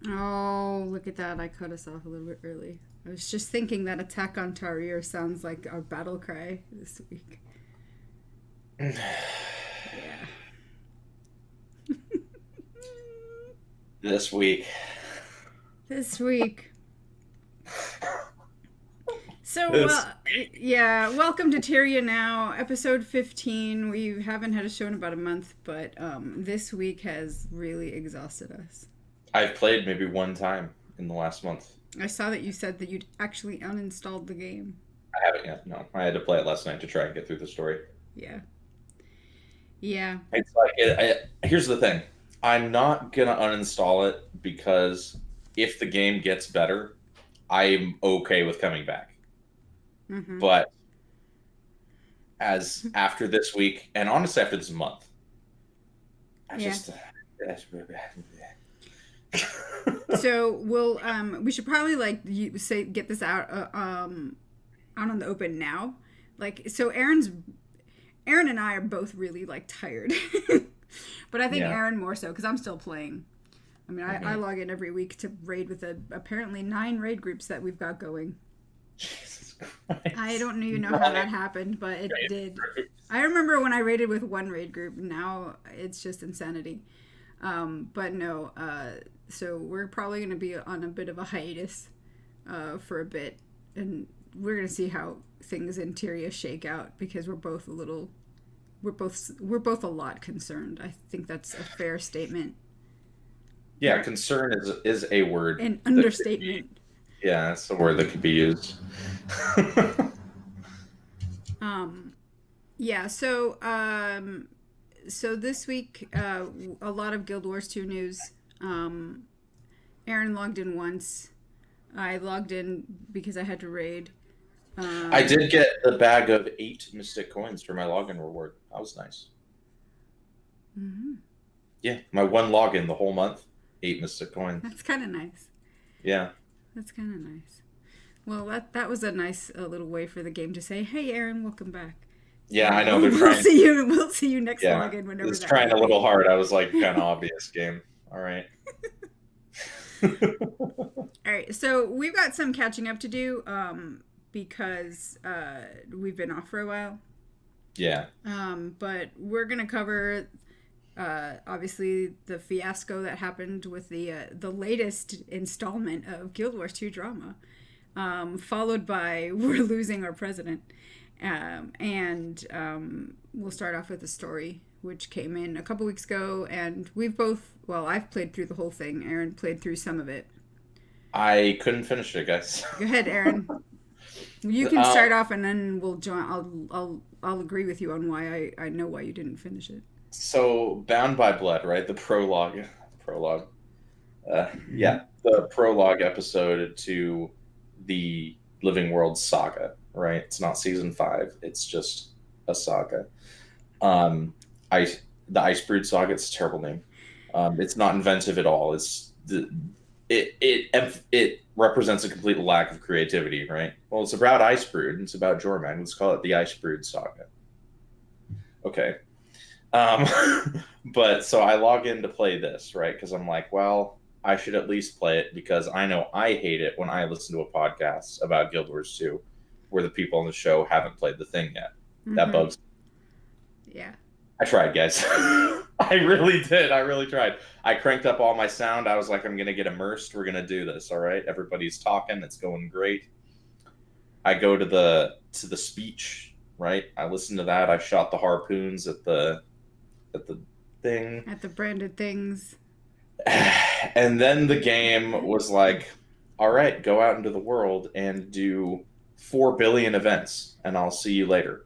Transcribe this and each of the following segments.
Oh, look at that. I cut us off a little bit early. I was just thinking that Attack on Tyria sounds like our battle cry this week. Yeah. This week. This week. So, This. yeah, welcome to TyriaNow, episode 15. We haven't had a show in about a month, but this week has really exhausted us. I've played maybe one time in the last month. I saw that you said that you'd actually uninstalled the game. I haven't yet. No, I had to play it last night to try and get through the story. Yeah. Yeah. It's like here's the thing. I'm not gonna uninstall it because if the game gets better, I'm okay with coming back. Mm-hmm. But as after this week, and honestly after this month, I Yeah. just So we should probably get this out on the open now. Like, so Aaron and I are both really like tired, but I think Yeah. Aaron more so because I'm still playing. I mean, I log in every week to raid with apparently 9 raid groups that we've got going. Jesus Christ. I don't even know how that happened, but it did. I remember when I raided with one raid group. Now it's just insanity. But no, so we're probably going to be on a bit of a hiatus for a bit, and we're going to see how things in Tyria shake out because we're both a lot concerned. I think that's a fair statement. Yeah, concern is a word. An understatement. Yeah, that's the word that could be used. Yeah, so this week, a lot of Guild Wars 2 news. Aaron logged in once. I logged in because I had to raid. I did get the bag of 8 mystic coins for my login reward. That was nice. Mm-hmm. Yeah, my one login the whole month, 8 mystic coins. That's kind of nice. Yeah. That's kind of nice. Well, that was a nice little way for the game to say, "Hey, Aaron, welcome back." Yeah, I know. We'll see you. We'll see you next Yeah, login whenever. it's trying a little hard. I was like, kind of obvious game. All right. All right. So we've got some catching up to do because we've been off for a while. Yeah. But we're gonna cover obviously the fiasco that happened with the latest installment of Guild Wars 2 drama, followed by we're losing our president. And we'll start off with the story, which came in a couple weeks ago, and I've played through the whole thing. Aaron played through some of it. I couldn't finish it, guys. Go ahead, Aaron. You can start off, and then we'll join. I'll agree with you on why I know why you didn't finish it. So, Bound by Blood, right? The prologue. The prologue episode to the Living World saga, right? It's not season 5. It's just a saga. The Ice Brood saga. It's a terrible name. It's not inventive at all. It represents a complete lack of creativity, right? Well, it's about Ice Brood. And it's about Jormung. Let's call it the Ice Brood saga. Okay. But so I log in to play this, right? Because I'm like, well, I should at least play it because I know I hate it when I listen to a podcast about Guild Wars 2 where the people on the show haven't played the thing yet. Mm-hmm. That bugs me. Yeah. I tried, guys. I really did. I really tried. I cranked up all my sound. I was like, I'm going to get immersed. We're going to do this. All right. Everybody's talking. It's going great. I go to the speech, right? I listen to that. I shot the harpoons at the thing. At the branded things. And then the game was like, all right, go out into the world and do 4 billion events, and I'll see you later.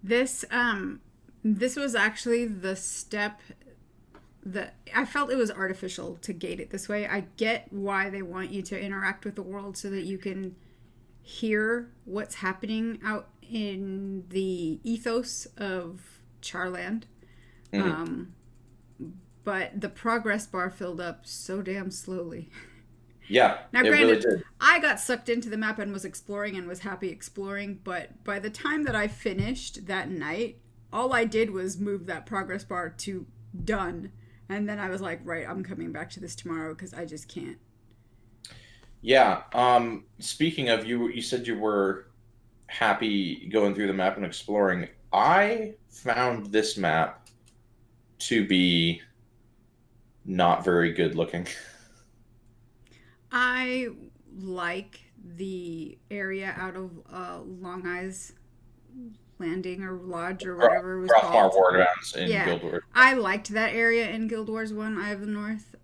This was actually the step that I felt it was artificial to gate it this way. I get why they want you to interact with the world so that you can hear what's happening out in the ethos of Charland. Mm-hmm. But the progress bar filled up so damn slowly. Yeah, now, it granted, really did. I got sucked into the map and was exploring and was happy exploring, but by the time that I finished that night, all I did was move that progress bar to done, And then I was like, right, I'm coming back to this tomorrow because I just can't. Yeah. Speaking of, you said you were happy going through the map and exploring. I found this map to be not very good looking. I like the area out of Long Eyes Landing or Lodge or whatever it was Crossbar called. Wargrounds in Yeah, Guild Wars. I liked that area in Guild Wars 1, Eye of the North,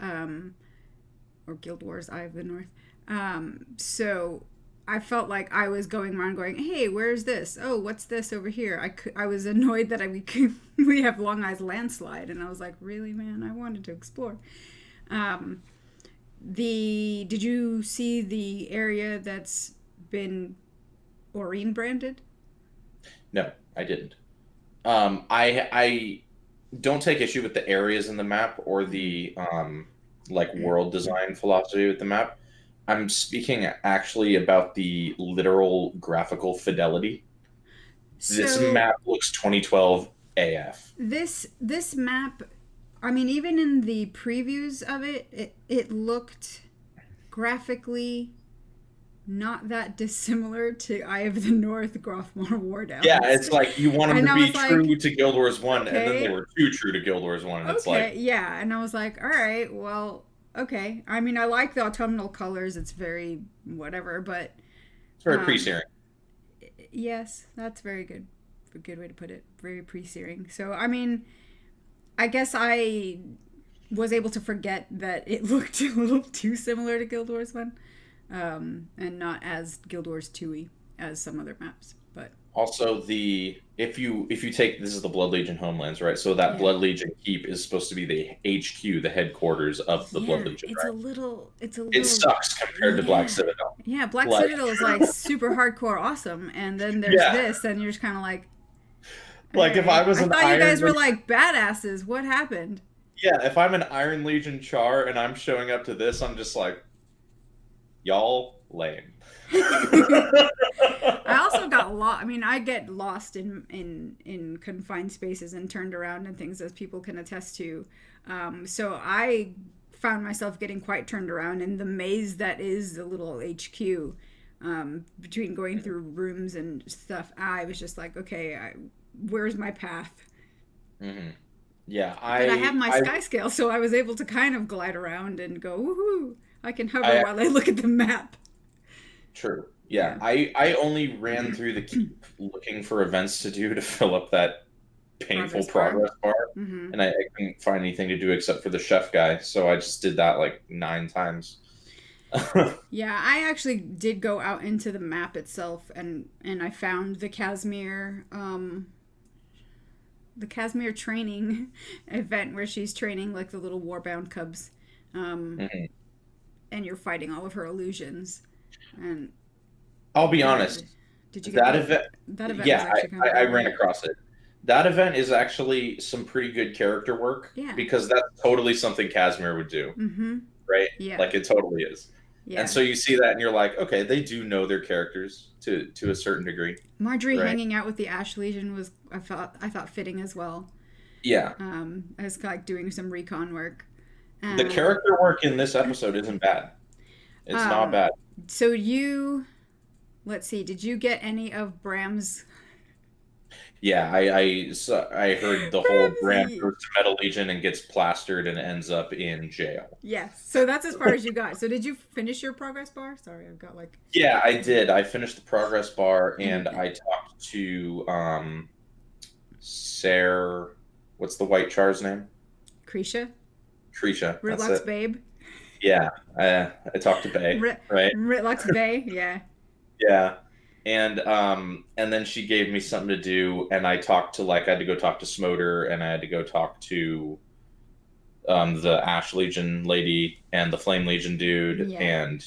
or Guild Wars, Eye of the North. So I felt like I was going around going, hey, where's this? Oh, what's this over here? I was annoyed that we have Long Eyes Landslide, and I was like, really, man, I wanted to explore. Um, did you see the area that's been Aurene branded? No, I didn't. I don't take issue with the areas in the map or the like world design philosophy with the map. I'm speaking actually about the literal graphical fidelity. This So map looks 2012 AF. this map, I mean, even in the previews of it looked graphically not that dissimilar to Eye of the North Grothmore War Downs. Yeah, it's like you want them And to I be was true like, to Guild Wars 1, and then they okay, were too true to Guild Wars 1, and it's okay, like, yeah. And I was like, all right, well, okay. I mean, I like the autumnal colors. It's very whatever, but it's very um, pre-searing. yes, that's very good. A good way to put it. Very pre-searing. So, I mean, I guess I was able to forget that it looked a little too similar to Guild Wars 1, and not as Guild Wars 2y as some other maps. But Also, if you take, this is the Blood Legion homelands, right? So that yeah, Blood Legion keep is supposed to be the HQ, the headquarters of the Blood yeah, Legion, it's right? a It little, sucks compared to Black yeah, Citadel. yeah. Black Like, Citadel is like super hardcore awesome, and then there's yeah, this, and you're just kind of like, all like if I right. was I an thought you Iron guys were Legion, like badasses. What happened? yeah, if I'm an Iron Legion char and I'm showing up to this, I'm just like, y'all lame. I also got lost. I mean, I get lost in confined spaces and turned around and things, as people can attest to. So I found myself getting quite turned around in the maze that is the little HQ. Between going through rooms and stuff, I was just like, okay, where's my path? Hmm. Yeah, But I have my sky scale, so I was able to kind of glide around and go, woohoo! I can hover while I look at the map. True. Yeah, Yeah. I only ran through the keep looking for events to do to fill up that painful progress bar, Mm-hmm. and I couldn't find anything to do except for the chef guy, so I just did that like 9 times. Yeah, I actually did go out into the map itself, and I found the Casimir training event where she's training like the little warbound cubs, Mhm. and you're fighting all of her illusions. And I'll be yeah, honest, did you get that that? event, That event was yeah, actually kind of I good, ran right? across it. That event is actually some pretty good character work Yeah. because that's totally something Casimir would do, Mm-hmm. right? Yeah. Like it totally is. And Yeah. so you see that and you're like, okay, they do know their characters to a certain degree, Marjorie right? hanging out with the Ash Legion was I thought fitting as well. Yeah. As like doing some recon work. The Um, character work in this episode isn't bad. It's not um, bad. so let's see, did you get any of Bram's? Yeah, I heard the whole Bram Bramsy. goes to Metal Legion and gets plastered and ends up in jail. Yes. So that's as far as you got. So did you finish your progress bar? Sorry, I've got like. Yeah, I did. I finished the progress bar and I talked to Sarah, what's the white char's name? Krisha? Krisha. That's Ritlock's it. babe? Yeah, I talked to Bay, right? Ritlock's Bay? Yeah. Yeah. And then she gave me something to do and I talked to like I had to go talk to Smoter and I had to go talk to the Ash Legion lady and the Flame Legion dude Yeah. and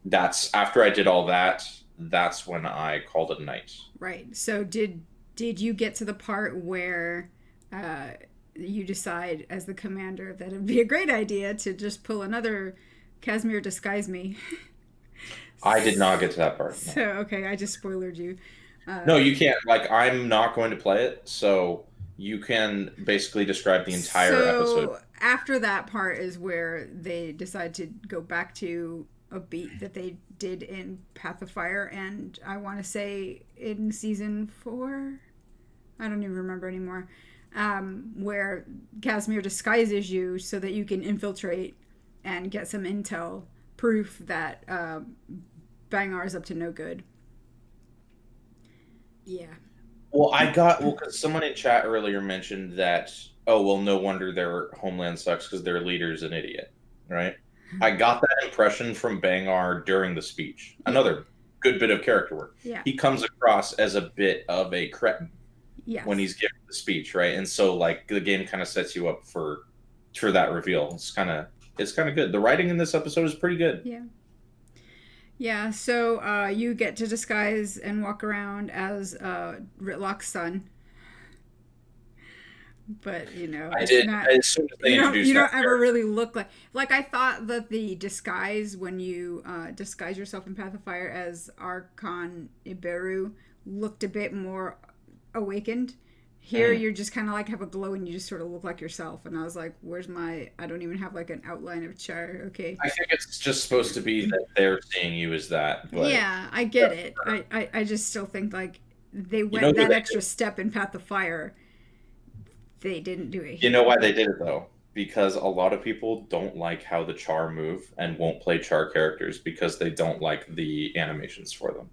that's after I did all that, that's when I called it a night. Right. So did you get to the part where you decide as the commander that it would be a great idea to just pull another Casimir disguise me? I did not get to that part. So okay, I just spoiled you. No, you can't. Like, I'm not going to play it, so You can basically describe the entire episode. So after that part is where they decide to go back to a beat that they did in Path of Fire, and I want to say in season 4, I don't even remember anymore, where Casimir disguises you so that you can infiltrate and get some intel, proof that Bangar is up to no good. Yeah. Well, because someone in chat earlier mentioned that, oh, well, no wonder their homeland sucks because their leader's an idiot, right? I got that impression from Bangar during the speech. Another good bit of character work. Yeah. He comes across as a bit of a cretin when Yes. he's giving the speech, right? And so, like, the game kind of sets you up for that reveal. It's kind of good. The writing in this episode is pretty good. Yeah. Yeah, so you get to disguise and walk around as Ritlock's son. But, you know, I it's did not, as soon as they introduced you don't that ever really look like I thought that the disguise when you disguise yourself in Path of Fire as Archon Iberu looked a bit more awakened. Here you're just kind of like have a glow and you just sort of look like yourself. And I was like, where's my, I don't even have like an outline of Char. Okay. I think it's just supposed to be that they're seeing you as that. But Yeah, I get it. I just still think like they went who that they extra step in Path of Fire. They didn't do it You here. know why they did it though? Because a lot of people don't like how the Char move and won't play Char characters because they don't like the animations for them.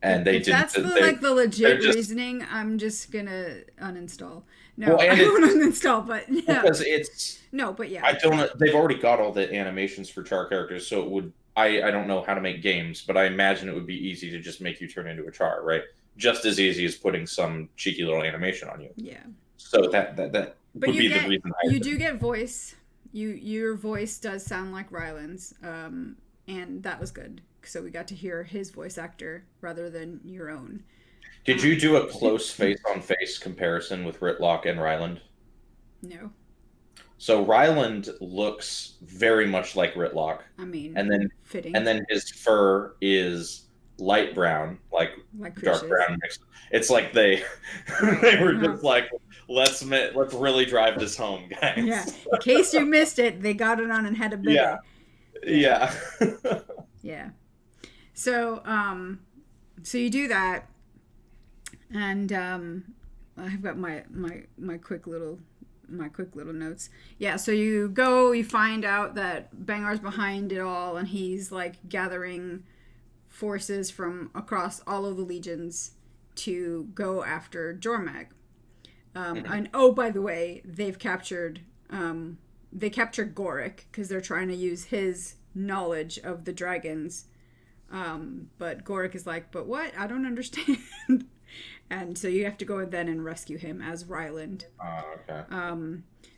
And they If didn't. that's the legit reasoning, I'm just gonna uninstall. No, I don't uninstall, but yeah. Because it's no, but yeah. I don't. They've already got all the animations for Char characters, so it would. I don't know how to make games, but I imagine it would be easy to just make you turn into a Char, right? Just as easy as putting some cheeky little animation on you. Yeah. So that but would be the reason. You do get voice. Your voice does sound like Ryland's, and that was good. So we got to hear his voice actor rather than your own. Did you do a close face-on-face comparison with Ritlock and Ryland? No. So Ryland looks very much like Ritlock. I mean, and then fitting. And then his fur is light brown, like dark brown mixed. It's like they were just like, let's really drive this home, guys. Yeah. In case you missed it, they got it on and had a bit. Yeah. Yeah. So, so you do that, and I've got my quick little notes. Yeah. So you go, you find out that Bangar's behind it all, and he's like gathering forces from across all of the legions to go after Jormag. And oh, by the way, they've captured Gorick because they're trying to use his knowledge of the dragons. But Gorick is like, but what? I don't understand. And so you have to go then and rescue him as Ryland. Oh, okay.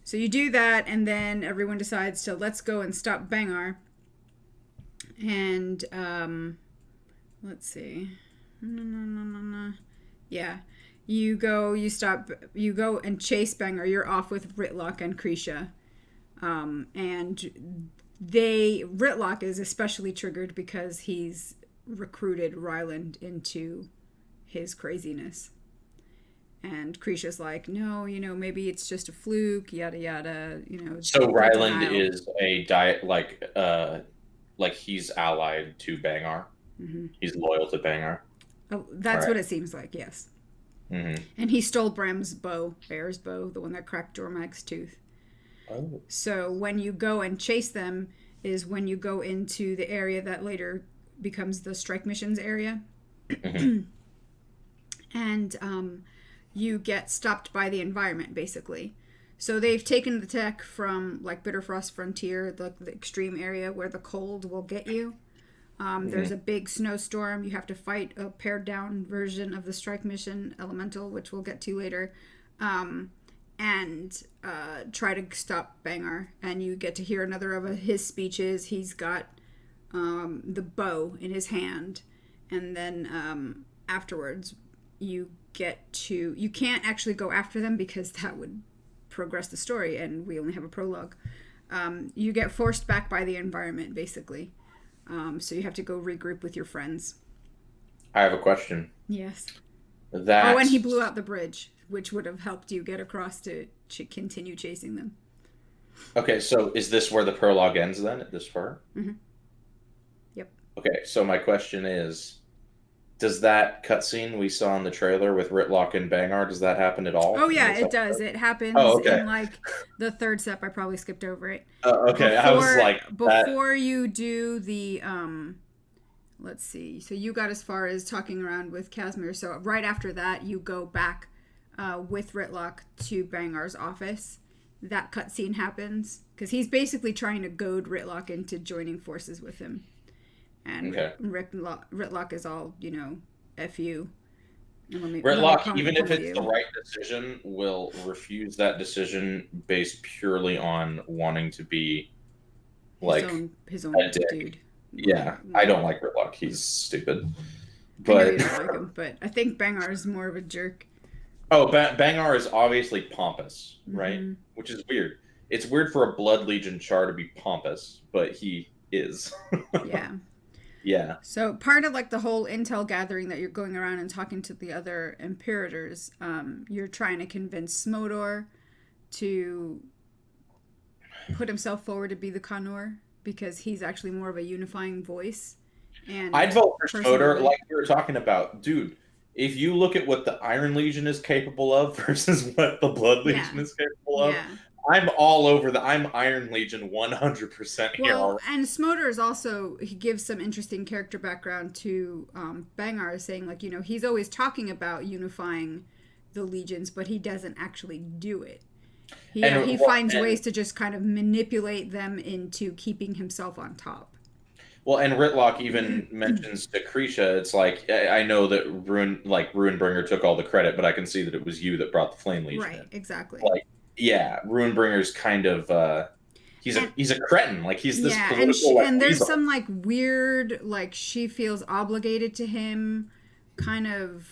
So you do that, and then everyone decides to let's go and stop Bangar. And let's see. Yeah. You go and chase Bangar. You're off with Ritlock and Krisha. And Ritlock is especially triggered because he's recruited Ryland into his craziness. And Krisha's like, no, maybe it's just a fluke, yada yada, So Ryland is a like he's allied to Bangar. Mm-hmm. He's loyal to Bangar. Oh, that's what it seems like, yes. Mm-hmm. And he stole Bear's bow, the one that cracked Jormag's tooth. Oh. So when you go and chase them is when you go into the area that later becomes the strike missions area. Mm-hmm. And you get stopped by the environment, basically. So they've taken the tech from like Bitterfrost Frontier, the extreme area where the cold will get you. There's a big snowstorm. You have to fight a pared down version of the strike mission elemental, which we'll get to later. And try to stop Bangar. And you get to hear another of his speeches. He's got the bow in his hand. And then afterwards, you can't actually go after them because that would progress the story, and we only have a prologue. You get forced back by the environment, basically. So you have to go regroup with your friends. I have a question. Yes. And he blew out the bridge. which would have helped you get across to continue chasing them. Okay, so is this where the prologue ends then, at this part? Mm-hmm. Yep. Okay, so my question is, does that cutscene we saw in the trailer with Ritlock and Bangar, does that happen at all? Oh yeah, it does. It happens okay. in like the third step. I probably skipped over it. Okay, I was like before you do the let's see. So you got as far as talking around with Casimir. So right after that, you go back with Ritlock to Bangar's office. That cutscene happens because he's basically trying to goad Ritlock into joining forces with him. And Ritlock is all, F you. Ritlock, even if it's the right decision, will refuse that decision based purely on wanting to be like his own dude. Yeah, I don't like Ritlock. He's stupid. But I know you don't like him, but I think Bangar is more of a jerk. Oh, Bangar is obviously pompous, right? Mm-hmm. Which is weird. It's weird for a Blood Legion char to be pompous, but he is. Yeah. Yeah. So part of like the whole intel gathering that you're going around and talking to the other Imperators, you're trying to convince Smodor to put himself forward to be the Kanur because he's actually more of a unifying voice. And I'd vote for Smodor, like we were talking about. Dude, if you look at what the Iron Legion is capable of versus what the Blood Legion is capable of, I'm all over I'm Iron Legion 100% here. Well, and Smodor is also, he gives some interesting character background to Bangar, saying like, he's always talking about unifying the legions, but he doesn't actually do it. He finds ways to just kind of manipulate them into keeping himself on top. Well, and Ritlock even mentions to Krisha, it's like, I know that Runebringer took all the credit, but I can see that it was you that brought the Flame Legion in. Right, exactly. Like, yeah, Runebringer's kind of he's a cretin. Like he's this political. And there's some like weird, like she feels obligated to him, kind of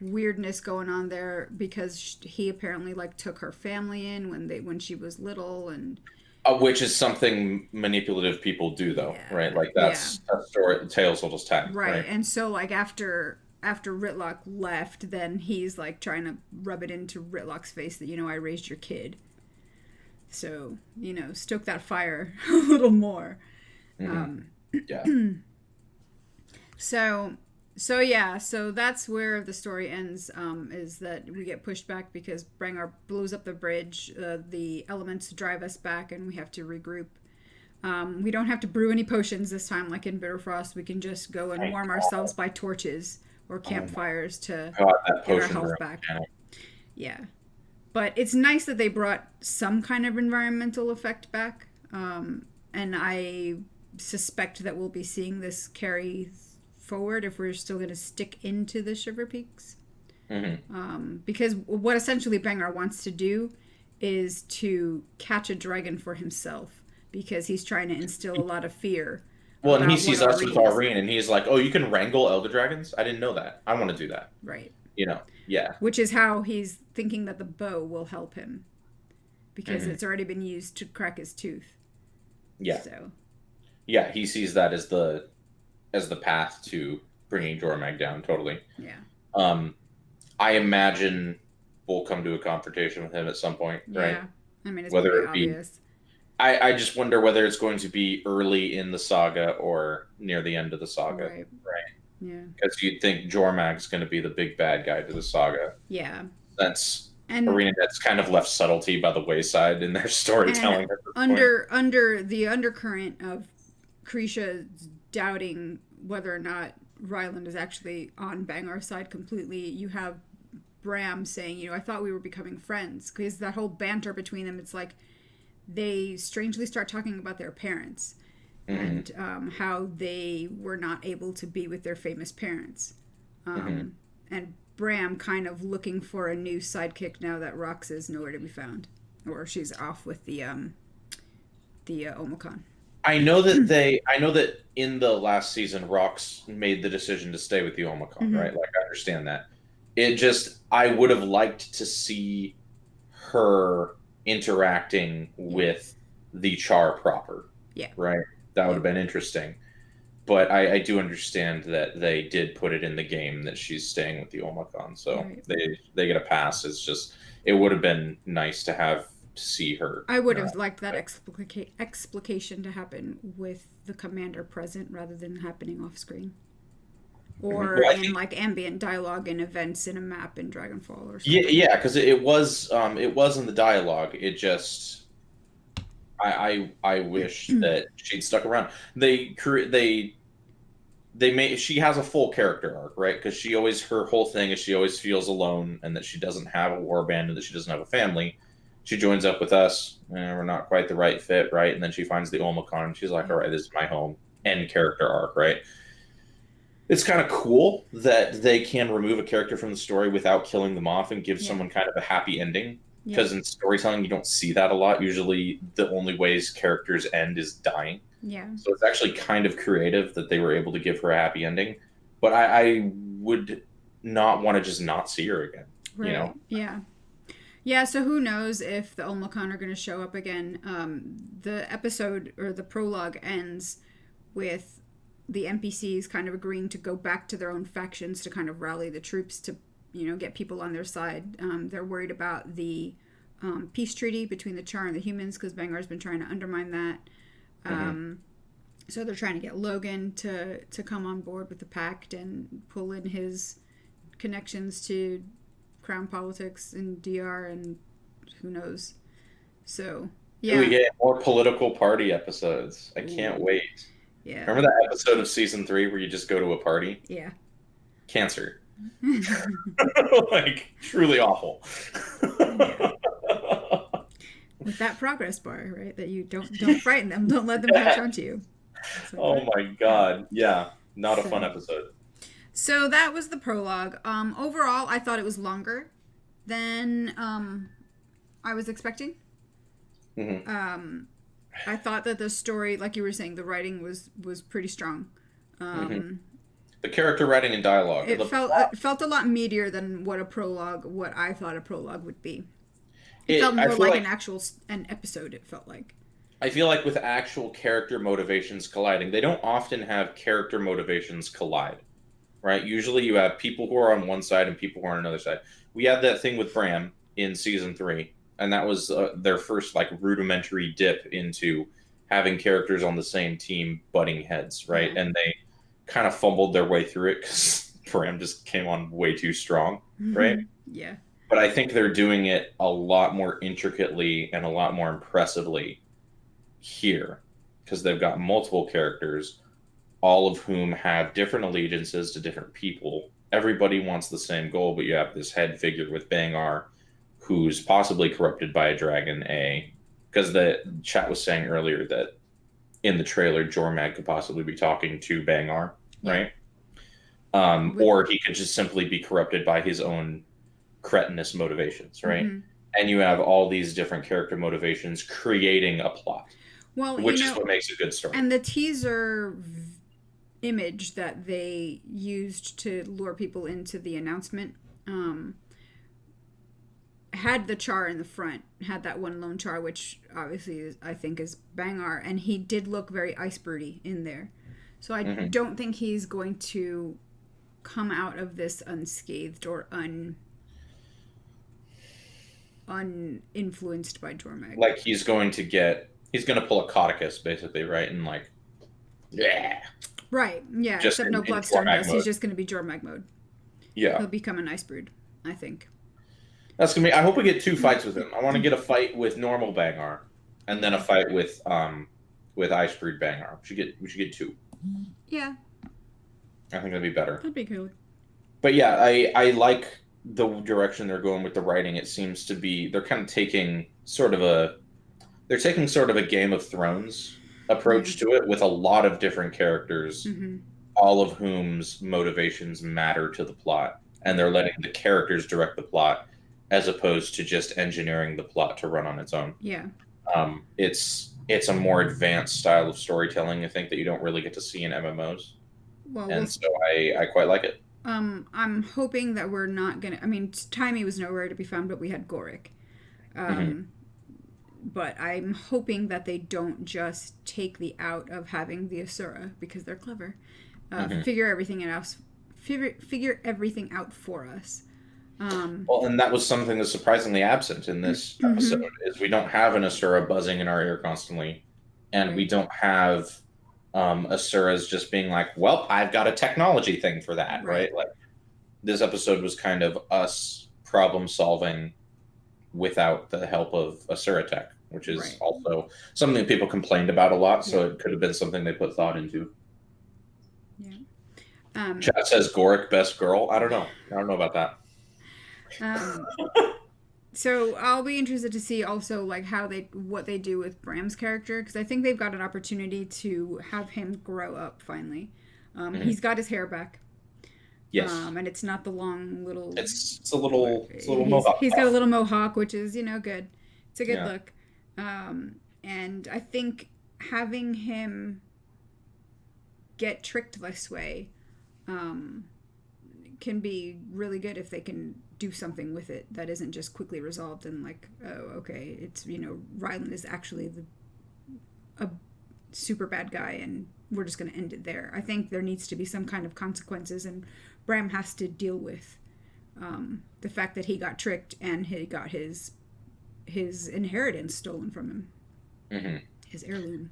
weirdness going on there because he apparently like took her family in when she was little and. Which is something manipulative people do, though, right? Like that's a story. Tales will just tell. Right, and so like after Ritlock left, then he's like trying to rub it into Ritlock's face that I raised your kid. So stoke that fire a little more. Mm-hmm. So that's where the story ends. Is that we get pushed back because Brangar blows up the bridge. The elements drive us back, and we have to regroup. We don't have to brew any potions this time, like in Bitterfrost. We can just go and warm ourselves by torches or campfires to get our health back. Yeah. But it's nice that they brought some kind of environmental effect back. And I suspect that we'll be seeing this carry forward if we're still going to stick into the Shiver Peaks. Mm-hmm. Because what essentially Bangar wants to do is to catch a dragon for himself because he's trying to instill a lot of fear. Well, and he sees us with Aurene, and he's like, oh, you can wrangle Elder Dragons? I didn't know that. I want to do that. Right. Yeah. Which is how he's thinking that the bow will help him. Because it's already been used to crack his tooth. Yeah. So. Yeah, he sees that as the path to bringing Jormag down, totally. Yeah. I imagine we'll come to a confrontation with him at some point, right? Yeah. I mean, it's pretty obvious. I just wonder whether it's going to be early in the saga or near the end of the saga. Right. Yeah. Because you'd think Jormag's going to be the big bad guy to the saga. Yeah. Arena that's kind of left subtlety by the wayside in their storytelling. Under the undercurrent of Krisha doubting whether or not Ryland is actually on Bangar's side completely, you have Bram saying, I thought we were becoming friends. Because that whole banter between them, it's like they strangely start talking about their parents and how they were not able to be with their famous parents. And Bram kind of looking for a new sidekick now that Rox is nowhere to be found. Or she's off with the Omicron. I know that in the last season, Rox made the decision to stay with the Omicron, right? Like, I understand that. I would have liked to see her interacting with the Char proper. Yeah. Right? That would have been interesting. but I do understand that they did put it in the game that she's staying with the Omicron, so Right. they get a pass. It's just it would have been nice to have to see her I would have interact. liked that explication to happen with the commander present rather than happening off screen. Or Well, I in think like ambient dialogue and events in a map in Dragonfall or yeah, something. yeah, because it was in the dialogue. It just I wish that she'd stuck around. They made she has a full character arc, right? Because she always her whole thing is she always feels alone and that she doesn't have a warband and that she doesn't have a family. She joins up with us, and we're not quite the right fit, right? And then she finds the Omicron and she's like, Yeah. all right, this is my home. End character arc, right? It's kind of cool that they can remove a character from the story without killing them off and give Yeah. someone kind of a happy ending. Yeah. Because in storytelling, you don't see that a lot. Usually, the only ways characters end is dying. Yeah. So it's actually kind of creative that they were able to give her a happy ending. But I would not want to just not see her again. You Right. know? Yeah. Yeah, so who knows if the Omicron are going to show up again. The episode or the prologue ends with the NPCs kind of agreeing to go back to their own factions to kind of rally the troops to, get people on their side. They're worried about the peace treaty between the Char and the humans because Bangar's been trying to undermine that. Mm-hmm. So they're trying to get Logan to come on board with the pact and pull in his connections to crown politics in DR and who knows. So We yeah, get more political party episodes. I can't ooh, wait. yeah, Remember that episode of season 3 where you just go to a party? yeah. Cancer. Like truly awful. Yeah. With that progress bar, right? That you don't frighten them, don't let them catch Yeah. on to you. It's like, Oh right? my god. Yeah. Not a So, fun episode. so that was the prologue. Overall, I thought it was longer than I was expecting. Hmm. Um, I thought that the story, like you were saying, the writing was pretty strong. Hmm. Um, The character writing and dialogue. it The felt plot. it felt a lot meatier than what I thought a prologue would be. It felt I more feel like like an episode. It felt like. with actual character motivations colliding, they don't often have character motivations collide, right? Usually you have people who are on one side and people who are on another side. We had that thing with Bram in season 3, and that was their first like rudimentary dip into having characters on the same team butting heads, right? Yeah. And they kind of fumbled their way through it because Bram just came on way too strong, right? Yeah. But I think they're doing it a lot more intricately and a lot more impressively here because they've got multiple characters, all of whom have different allegiances to different people. Everybody wants the same goal, but you have this head figure with Bangar who's possibly corrupted by a dragon, because the chat was saying earlier that in the trailer Jormag could possibly be talking to Bangar, Yeah. right? With, Or he could just simply be corrupted by his own cretinous motivations, right? mhm. And you have all these different character motivations creating a plot, Well, which is what makes a good story. and the teaser image that they used to lure people into the announcement had the Char in the front, had that one lone Char, which obviously I think is Bangar, and he did look very Icebirdy in there. So I Hmm. don't think he's going to come out of this unscathed or uninfluenced by Jormag. Like he's going to pull a Cauticus basically, right? And like, yeah, Right, yeah, just except no in Bloodstone Jormag dust. He's mode. just going to be Jormag mode. Yeah, He'll become an Icebird, I think. that's gonna be. I hope we get 2 fights with him. I want to get a fight with normal Bangar, and then a fight with Ice Brood Bangar. We should get 2. Yeah, I think that'd be better. that'd be cool. But yeah, I like the direction they're going with the writing. It seems to be they're kind of taking sort of a Game of Thrones approach to it with a lot of different characters, Mm-hmm. all of whom's motivations matter to the plot, and they're letting the characters direct the plot as opposed to just engineering the plot to run on its own. Yeah. It's a more advanced style of storytelling, I think, that you don't really get to see in MMOs, Well, and so I quite like it. I'm hoping that we're not gonna. I mean, Timey was nowhere to be found, but we had Goric. Hmm. Um, but I'm hoping that they don't just take the out of having the Asura because they're clever. Figure everything else. Figure everything out for us. Well, and that was something that's surprisingly absent in this episode is we don't have an Asura buzzing in our ear constantly, and we don't have Asuras just being like, "Well, I've got a technology thing for that," right? Like this episode was kind of us problem solving without the help of Asura tech, which is also something that people complained about a lot. So it could have been something they put thought into. Yeah. Chat says Goric best girl. I don't know. I don't know about that. So I'll be interested to see also like what they do with Bram's character, because I think they've got an opportunity to have him grow up finally. He's got his hair back. Yes. And it's not the long little. It's a little mohawk. He's got a little mohawk, which is good. It's a good look. And I think having him get tricked this way can be really good if they can do something with it that isn't just quickly resolved and like, oh, okay, it's, Ryland is actually a super bad guy and we're just going to end it there. I think there needs to be some kind of consequences, and Bram has to deal with the fact that he got tricked and he got his inheritance stolen from him. Mm-hmm. His heirloom.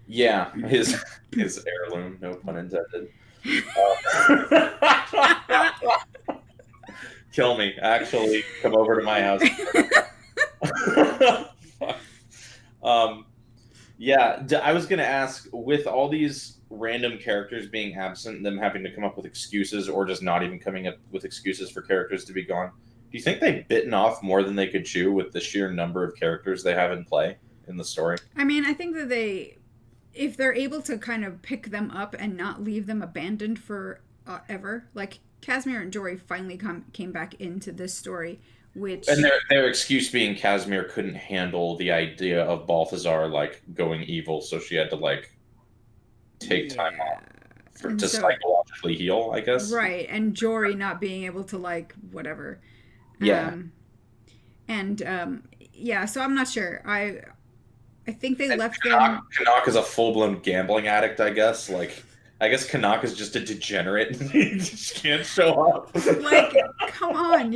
Yeah, his heirloom, no pun intended. Kill me. Actually, come over to my house. Yeah, I was going to ask, with all these random characters being absent, them having to come up with excuses or just not even coming up with excuses for characters to be gone, do you think they've bitten off more than they could chew with the sheer number of characters they have in play in the story? I mean, I think that if they're able to kind of pick them up and not leave them abandoned for ever, like Casimir and Jory finally came back into this story, and their excuse being Casimir couldn't handle the idea of Balthazar like going evil, so she had to like take time off to psychologically heal, I guess. Right, and Jory not being able to like whatever. Yeah. So I'm not sure. I think they left them. Canuck is a full-blown gambling addict, I guess. Like, I guess Canuck is just a degenerate. He just can't show up. Like, come on,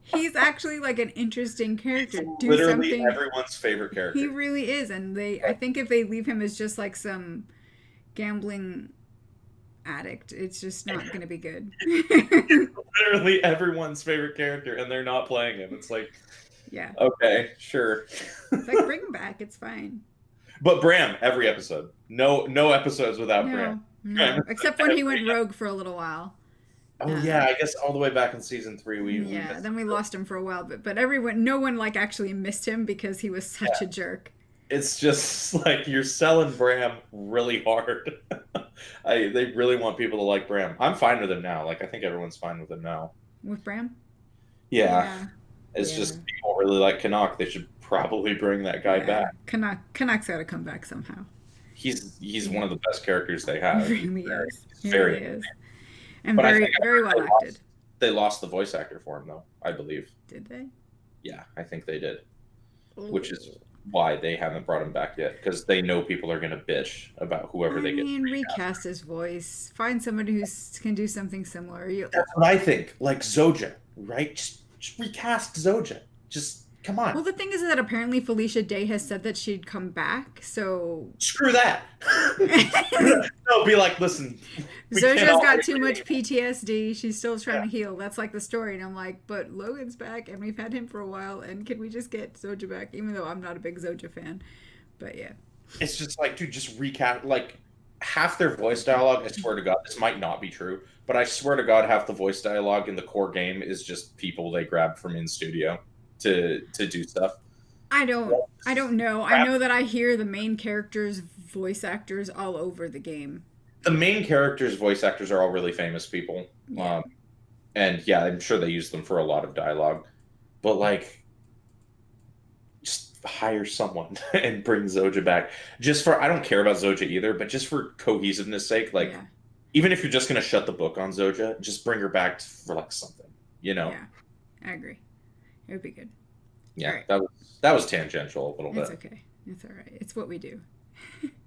he's actually like an interesting character. Do literally something. Everyone's favorite character. He really is, and I think if they leave him as just like some gambling addict, it's just not going to be good. Literally everyone's favorite character, and they're not playing him. It's like, yeah, okay, sure. It's like, bring him back. It's fine. But Bram, every episode. No episodes without Bram. No. Except when he went rogue for a little while. Oh yeah, I guess all the way back in season 3 then we lost him for a while, but no one like actually missed him because he was such a jerk. It's just like you're selling Bram really hard. They really want people to like Bram. I'm fine with him now. Like I think everyone's fine with him now. With Bram? Yeah. It's just people really like Canuck. They should probably bring that guy back. Canuck's got to come back somehow. He's one of the best characters they have. He really is. He really is. And very well acted. They lost the voice actor for him, though, I believe. Did they? Yeah, I think they did. Ooh. Which is why they haven't brought him back yet, because they know people are going to bitch about whoever they get. Recast his voice. Find somebody who can do something similar. That's what I think. Like Zoja, right? Just recast Zoja. Just come on. Well, the thing is that apparently Felicia Day has said that she'd come back, so... Screw that. No, be like, listen. Zoja's got too much PTSD. She's still trying to heal. That's like the story. And I'm like, but Logan's back, and we've had him for a while, and can we just get Zoja back? Even though I'm not a big Zoja fan. But yeah. It's just like, dude, just recap. Like, half their voice dialogue, I swear to God, this might not be true, but I swear to God, half the voice dialogue in the core game is just people they grabbed from in studio to do stuff. I don't know. I know that I hear the main characters' voice actors all over the game. The main characters' voice actors are all really famous people. Yeah. And yeah, I'm sure they use them for a lot of dialogue. But like, just hire someone and bring Zoja back. Just for, I don't care about Zoja either, but just for cohesiveness sake, like, even if you're just going to shut the book on Zoja, just bring her back for like something, you know? Yeah, I agree. It would be good. All Yeah, right. that was tangential a little It's bit. okay. It's all right. It's what we do.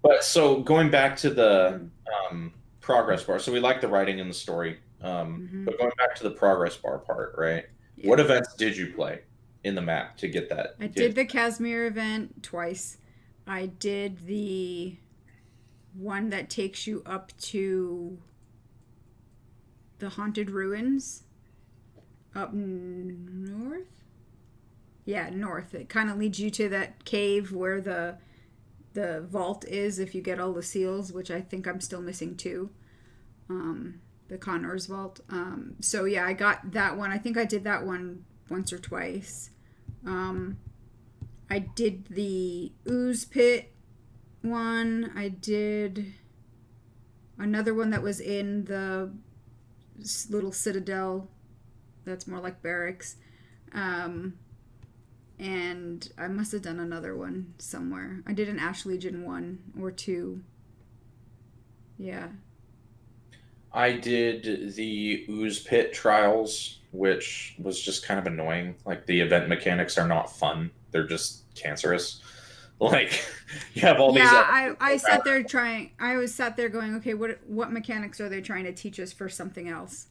But so going back to the Mm-hmm. progress bar, so we like the writing and the story. Mm-hmm. But going back to the progress bar part, right? What Yeah. events did you play in the map to get that? I did the Casimir event twice. I did the one that takes you up to the haunted ruins up north. Yeah, north. It kind of leads you to that cave where the vault is if you get all the seals, which I think I'm still missing two. The Connor's vault. So yeah, I got that one. I think I did that one once or twice. Um, I did the ooze pit one. I did another one that was in the little citadel. That's more like barracks. Um, and I must have done another one somewhere. I did an Ash Legion one or two. Yeah. I did the ooze pit trials, which was just kind of annoying. Like the event mechanics are not fun; they're just cancerous. Like you have all these Yeah, elements I of sat there trying. I was sat there going, okay, what mechanics are they trying to teach us for something else?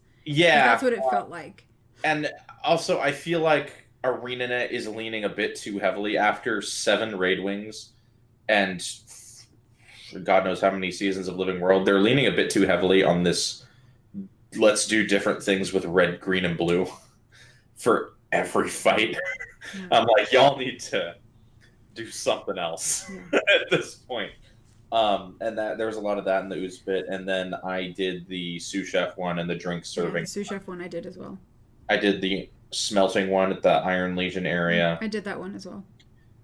Because yeah, that's what it felt like. and also I feel like ArenaNet is leaning a bit too heavily after 7 raid wings and God knows how many seasons of Living World. They're leaning a bit too heavily on this. Let's do different things with red, green, and blue for every fight. Yeah, I'm like, y'all need to do something else yeah, at this point. And that there was a lot of that in the ooze pit, and then I did the sous chef one and the drink yeah. The serving. sous chef one I did as well. I did the smelting one at the Iron Legion area. I did that one as well.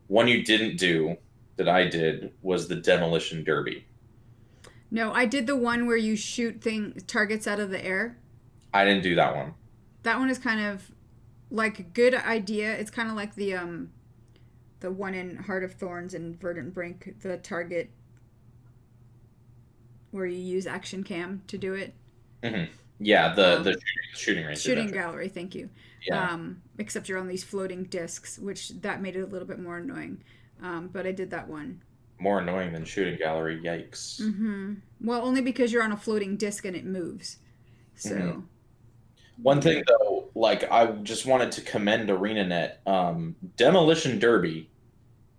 One you didn't do that I did was the demolition derby. No, I did the one where you shoot targets out of the air. I didn't do that one. That one is kind of like a good idea. It's kind of like the one in Heart of Thorns and Verdant Brink, the target where you use action cam to do it. Hmm. Yeah, the Um, shooting range Shooting adventure. gallery, thank you. Yeah, Except you're on these floating discs, which that made it a little bit more annoying. But I did that one. more annoying than shooting gallery. Yikes. Well, only because you're on a floating disc and it moves. Hmm. So, One yeah. thing though, like I just wanted to commend ArenaNet. Demolition Derby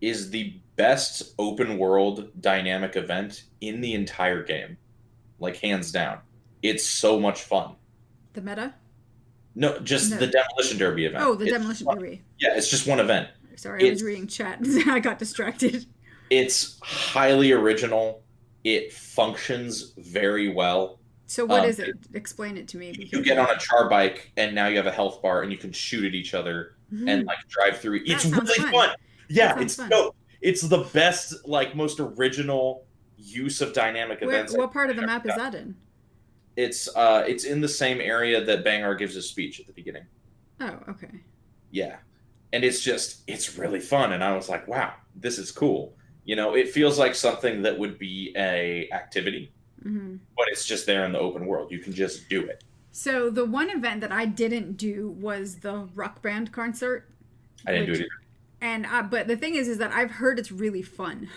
is the best open world dynamic event in the entire game, like hands down. It's so much fun. The meta? No, just the No. Demolition Derby event. Oh, the It's just Demolition one, Derby. yeah, it's just one event. Sorry, I was It's reading chat. I got distracted. it's highly original. It functions very well. So, what Um, is it? Explain it to me you because get on a char bike and now you have a health bar and you can shoot at each other and like drive through. It's that sounds really fun. fun. That Yeah, sounds it's fun. dope. It's the best, like most original use of dynamic Where? events I What think part of the I've map ever is done. that in? It's in the same area that Bangar gives his speech at the beginning. Oh, okay. Yeah. And it's really fun. And I was like, wow, this is cool. It feels like something that would be a activity, hmm but it's just there in the open world. You can just do it. So the one event that I didn't do was the rock band concert, I didn't do it which either. but the thing is that I've heard it's really fun,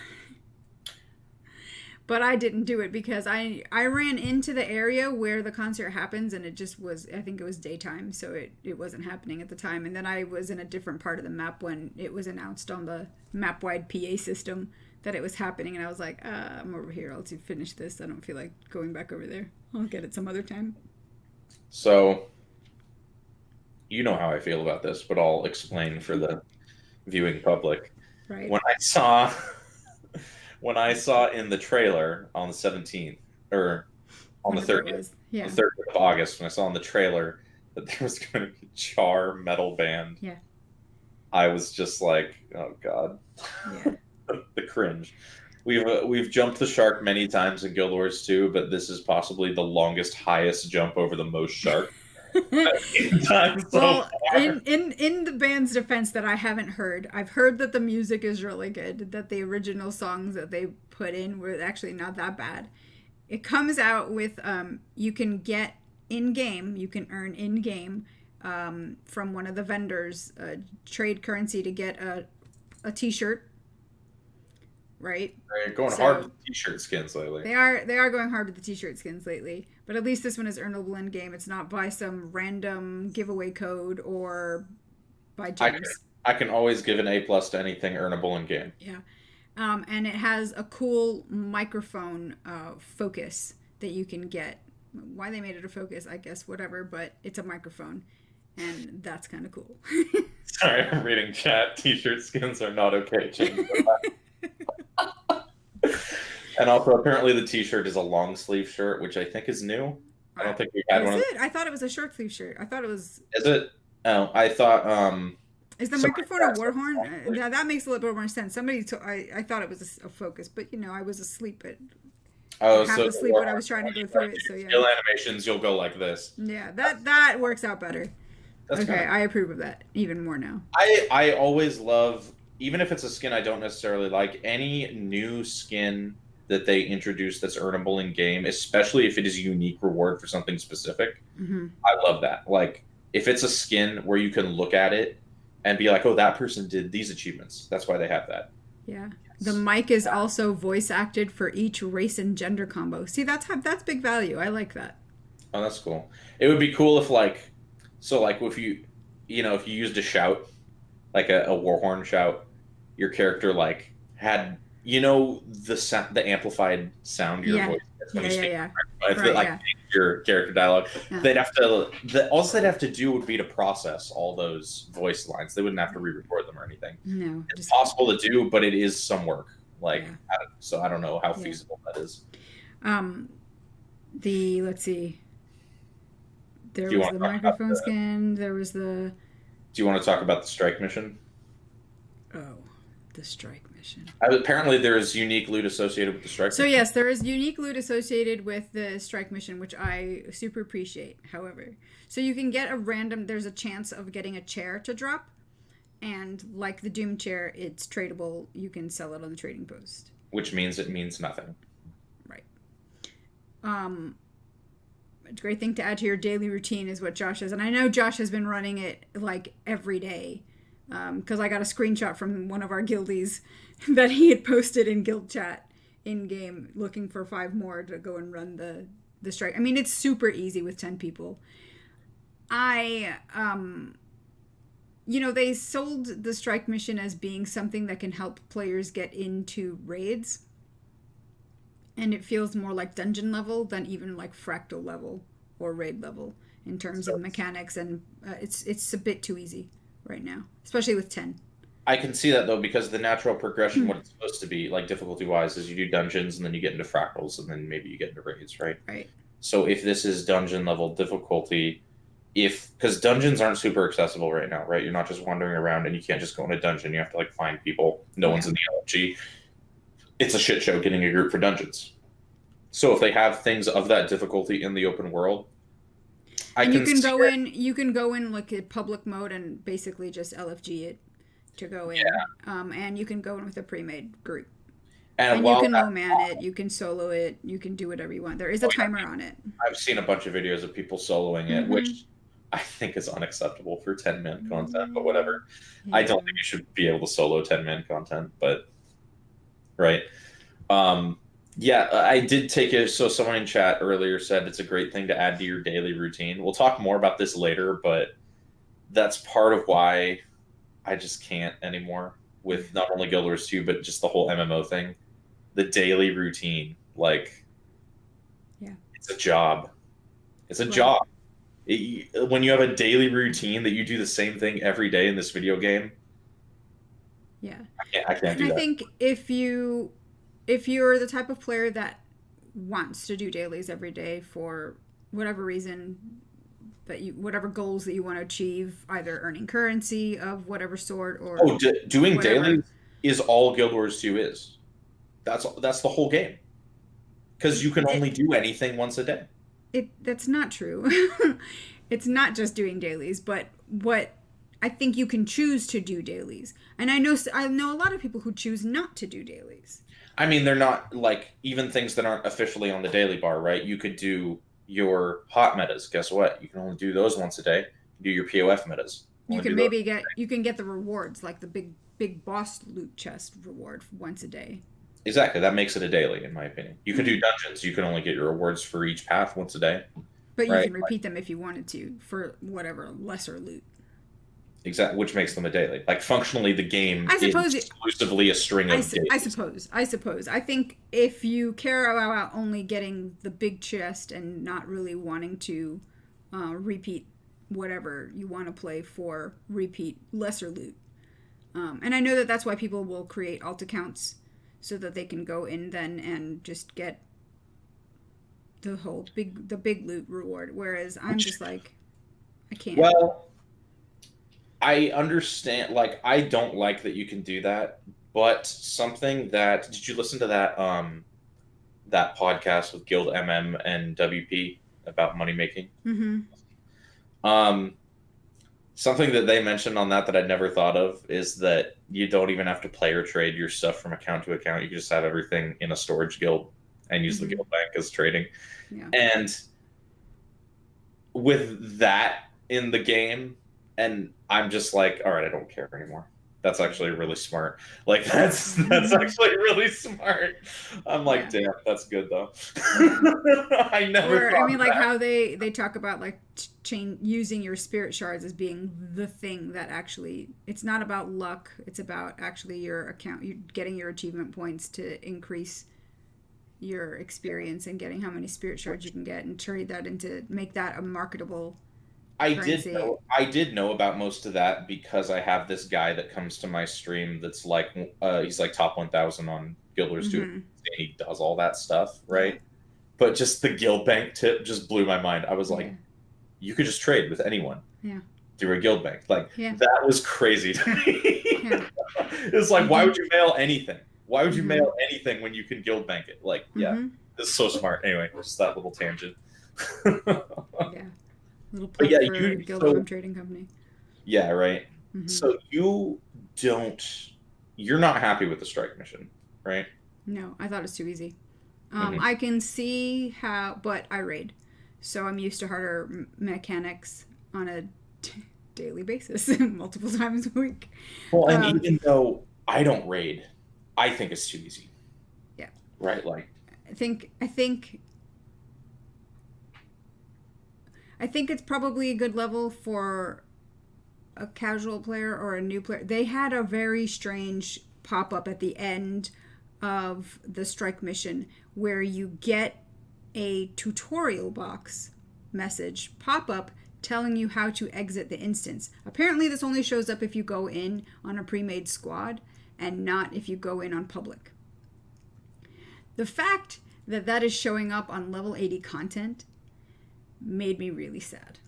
but I didn't do it because I ran into the area where the concert happens and it just was, I think it was daytime, so it wasn't happening at the time, and then I was in a different part of the map when it was announced on the map wide PA system that it was happening, and I was like, I'm over here. I'll finish this. I don't feel like going back over there. I'll get it some other time. So you know how I feel about this, but I'll explain for the viewing public. Right. When I saw when I saw in the trailer on the 17th or on the Whenever it 30th, was. Yeah. the 30th of August, when I saw in the trailer that there was going to be a Char metal band, Yeah. I was just like, oh god, Yeah. the cringe. We've jumped the shark many times in Guild Wars 2, but this is possibly the longest, highest jump over the most shark in time so Well, far. in the band's defense that I haven't heard, I've heard that the music is really good, that the original songs that they put in were actually not that bad. It comes out with you can get in game, you can earn in game from one of the vendors, trade currency to get a T-shirt, right? They're going hard So with T-shirt skins lately. they are going hard with the T-shirt skins lately. But at least this one is earnable in game. It's not by some random giveaway code or by I can, gems. I can always give an A+ to anything earnable in game. Yeah. And it has a cool microphone focus that you can get. Why they made it a focus, I guess, whatever, but it's a microphone. And that's kind of cool. Sorry, I'm reading chat. T-shirt skins are not okay. Change And also, apparently, the T-shirt is a long sleeve shirt, which I think is new. I don't think we had Is one. it? I thought it was a short sleeve shirt. I thought it was. Is it? Oh, I thought. Is the somebody microphone a asked war us horn? last That makes a little bit more sense. I thought it was a focus, but I was asleep at Oh, half so asleep when I was trying to go through it. So yeah, skill animations, you'll go like this. yeah, that works out better. That's Okay, kinda, I approve of that even more now. I always love, even if it's a skin I don't necessarily like, any new skin that they introduce that's earnable in game, especially if it is a unique reward for something specific. Hmm. I love that. Like, if it's a skin where you can look at it and be like, oh, that person did these achievements. That's why they have that. Yeah. The mic is also voice acted for each race and gender combo. See, that's big value. I like that. Oh, that's cool. It would be cool if like if if you used a shout, like a warhorn shout, your character like had the amplified sound your Yeah. voice gets when Yeah, you yeah, speak. yeah. If Right, it like yeah. your character dialogue, Yeah. all they'd have to do would be to process all those voice lines. They wouldn't have to re-record them or anything. No, It's just possible to do, but it is some work. Like, Yeah. so I don't know how Yeah. feasible that is. um let's see. There Do you was want the to talk about microphone skin, there was the Do you want to talk about the strike mission? oh, the strike mission. Apparently, there is unique loot associated with the strike So mission. yes, there is unique loot associated with the strike mission, which I super appreciate. However, so you can get there's a chance of getting a chair to drop, and like the Doom chair, it's tradable. You can sell it on the trading post. Which means it means nothing. Right. A great thing to add to your daily routine is what Josh says, and I know Josh has been running it like every day, because I got a screenshot from one of our guildies that he had posted in guild chat in game, looking for 5 more to go and run the strike. I mean, it's super easy with 10 people. They sold the strike mission as being something that can help players get into raids. And it feels more like dungeon level than even like fractal level or raid level in terms of mechanics. And it's a bit too easy right now, especially with 10. I can see that though, because the natural progression, what it's supposed to be, like difficulty wise, is you do dungeons and then you get into fractals and then maybe you get into raids, right? Right. So if this is dungeon level difficulty, because dungeons aren't super accessible right now, right? You're not just wandering around and you can't just go in a dungeon. You have to like find people. No one's in the LFG. It's a shit show getting a group for dungeons. So if they have things of that difficulty in the open world, you can go in like a public mode and basically just LFG it to go in. Yeah. And you can go in with a pre-made group. And you can low man it, you can solo it, you can do whatever you want. There is a timer on it. I've seen a bunch of videos of people soloing it, which I think is unacceptable for 10-man content, but whatever. Yeah. I don't think you should be able to solo 10-man content, but right. Yeah, I did take it. So someone in chat earlier said it's a great thing to add to your daily routine. We'll talk more about this later, but that's part of why I just can't anymore with not only Guild Wars 2, but just the whole MMO thing. The daily routine, like, yeah, it's a job. It's a job. When you have a daily routine that you do the same thing every day in this video game, yeah, I can't do that. I think if you're the type of player that wants to do dailies every day for whatever reason, whatever goals that you want to achieve, either earning currency of whatever sort or doing whatever. dailies is all Guild Wars 2 is. That's the whole game. Because you can only do anything once a day. That's not true. It's not just doing dailies, but what I think you can choose to do dailies. And I know a lot of people who choose not to do dailies. I mean, they're not like even things that aren't officially on the daily bar, right? You could do your hot metas. Guess what? You can only do those once a day. do your POF metas. You Only can do maybe those. get the rewards, like the big boss loot chest reward once a day. Exactly. That makes it a daily, in my opinion. You can do dungeons. You can only get your rewards for each path once a day, But you right? can repeat them if you wanted to for whatever lesser loot. Exactly, which makes them a daily. Like functionally, the game I is suppose exclusively a string of dailies. I suppose. I think if you care about only getting the big chest and not really wanting to repeat whatever you want to play for repeat lesser loot. And I know that that's why people will create alt accounts so that they can go in then and just get the big loot reward. Whereas I'm just like, I can't. Well, I understand. Like, I don't like that you can do that, but something that did you listen to that podcast with Guild MM and WP about money making? Mm-hmm. Um, Something that they mentioned on that I'd never thought of is that you don't even have to play or trade your stuff from account to account. You can just have everything in a storage guild and use the guild bank as trading. Yeah. And with that in the game, and I'm just like, all right, I don't care anymore. That's actually really smart. Like that's actually really smart. I'm like, damn, that's good though. I never. Or I mean, like how they talk about like using your spirit shards as being the thing that actually it's not about luck. It's about actually your account, you getting your achievement points to increase your experience and getting how many spirit shards you can get and turn that into make that a marketable. I did know about most of that because I have this guy that comes to my stream that's like he's like top 1000 on Guild Wars 2 and he does all that stuff, right? Yeah. But just the guild bank tip just blew my mind. I was like, you could just trade with anyone. Yeah. Through a guild bank. Like that was crazy to me. It was like, why would you mail anything? Why would you mail anything when you can guild bank it? Like, it's so smart. Anyway, just that little tangent. Yeah. Little plug for Guild Trading Company. Yeah, right. So you're not happy with the strike mission, right? No, I thought it was too easy. I can see how, but I raid. So I'm used to harder mechanics on a daily basis, multiple times a week. Well, and even though I don't raid, I think it's too easy. Yeah. Right? Like I think it's probably a good level for a casual player or a new player. They had a very strange pop-up at the end of the strike mission where you get a tutorial box message pop-up telling you how to exit the instance. Apparently this only shows up if you go in on a pre-made squad and not if you go in on public. The fact that that is showing up on level 80 content made me really sad.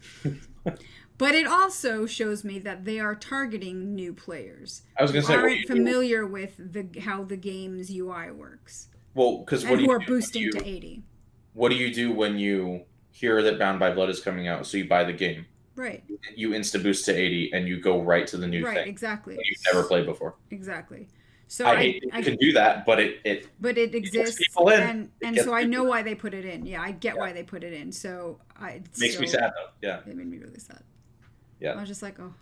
But it also shows me that they are targeting new players. I was going to say, aren't familiar with how the game's UI works. Well, because who are boosting to 80. What do you do when you hear that Bound by Blood is coming out? So you buy the game. Right. You insta boost to 80 and you go right to the new thing. Right, exactly. You've never played before. Exactly. So I hate that you can do that, but it exists, people in. and so I know why they put it in. Yeah, I get why they put it in. So makes me sad though. Yeah, it made me really sad. Yeah, I was just like, oh.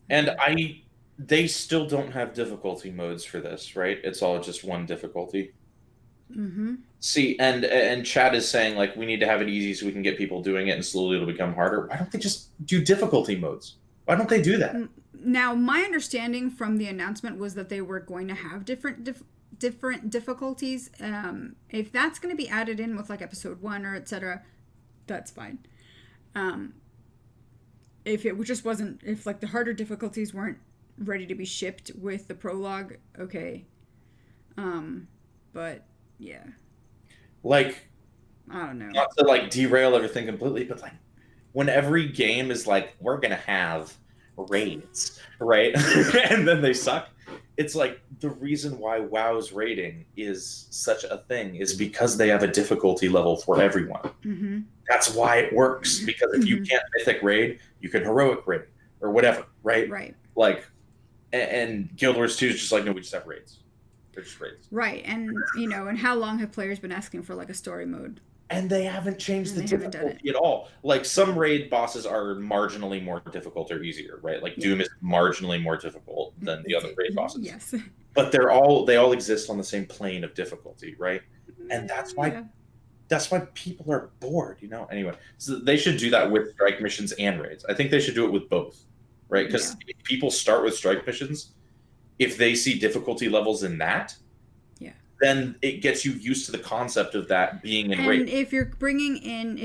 And they still don't have difficulty modes for this, right? It's all just one difficulty. Mm-hmm. See, and Chad is saying like we need to have it easy so we can get people doing it, and slowly it'll become harder. Why don't they just do difficulty modes? Why don't they do that? Now, my understanding from the announcement was that they were going to have different difficulties. If that's going to be added in with like episode 1 or etc., that's fine. If it just wasn't, if like the harder difficulties weren't ready to be shipped with the prologue, okay. But yeah, like I don't know. Not to like derail everything completely, but like when every game is like we're gonna have raids, right? And then they suck. It's like the reason why WoW's raiding is such a thing is because they have a difficulty level for everyone. Mm-hmm. That's why it works, because if you can't mythic raid, you can heroic raid or whatever, right? Right. Like, and Guild Wars 2 is just like, no, we just have raids. They're just raids. Right, and and how long have players been asking for like a story mode? And they haven't changed And the they haven't done it. difficulty at all. Like some raid bosses are marginally more difficult or easier, right? Like Doom is marginally more difficult than the other raid bosses. Yes. But they all exist on the same plane of difficulty, right? And that's why people are bored, you know? Anyway, so they should do that with strike missions and raids. I think they should do it with both, right? Because if people start with strike missions, if they see difficulty levels in that, then it gets you used to the concept of that being in raid. And if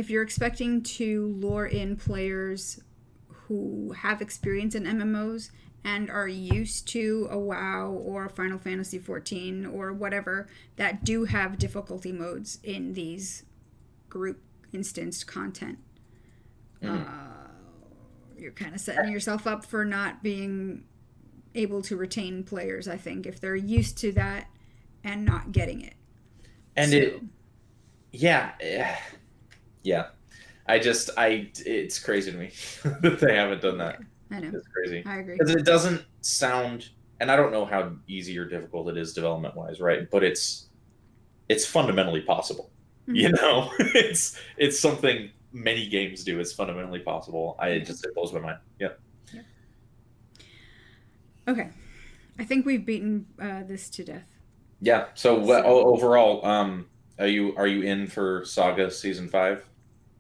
you're expecting to lure in players who have experience in MMOs and are used to a WoW or a Final Fantasy 14 or whatever that do have difficulty modes in these group instanced content, you're kind of setting yourself up for not being able to retain players, I think, if they're used to that and not getting it. And yeah. It's crazy to me that they haven't done that. I know. It's crazy. I agree. Because it doesn't sound, and I don't know how easy or difficult it is development wise, right? But it's fundamentally possible. Mm-hmm. You know, it's something many games do. It's fundamentally possible. It blows my mind. Yeah. Okay, I think we've beaten this to death. Yeah. So overall, are you in for Saga Season 5?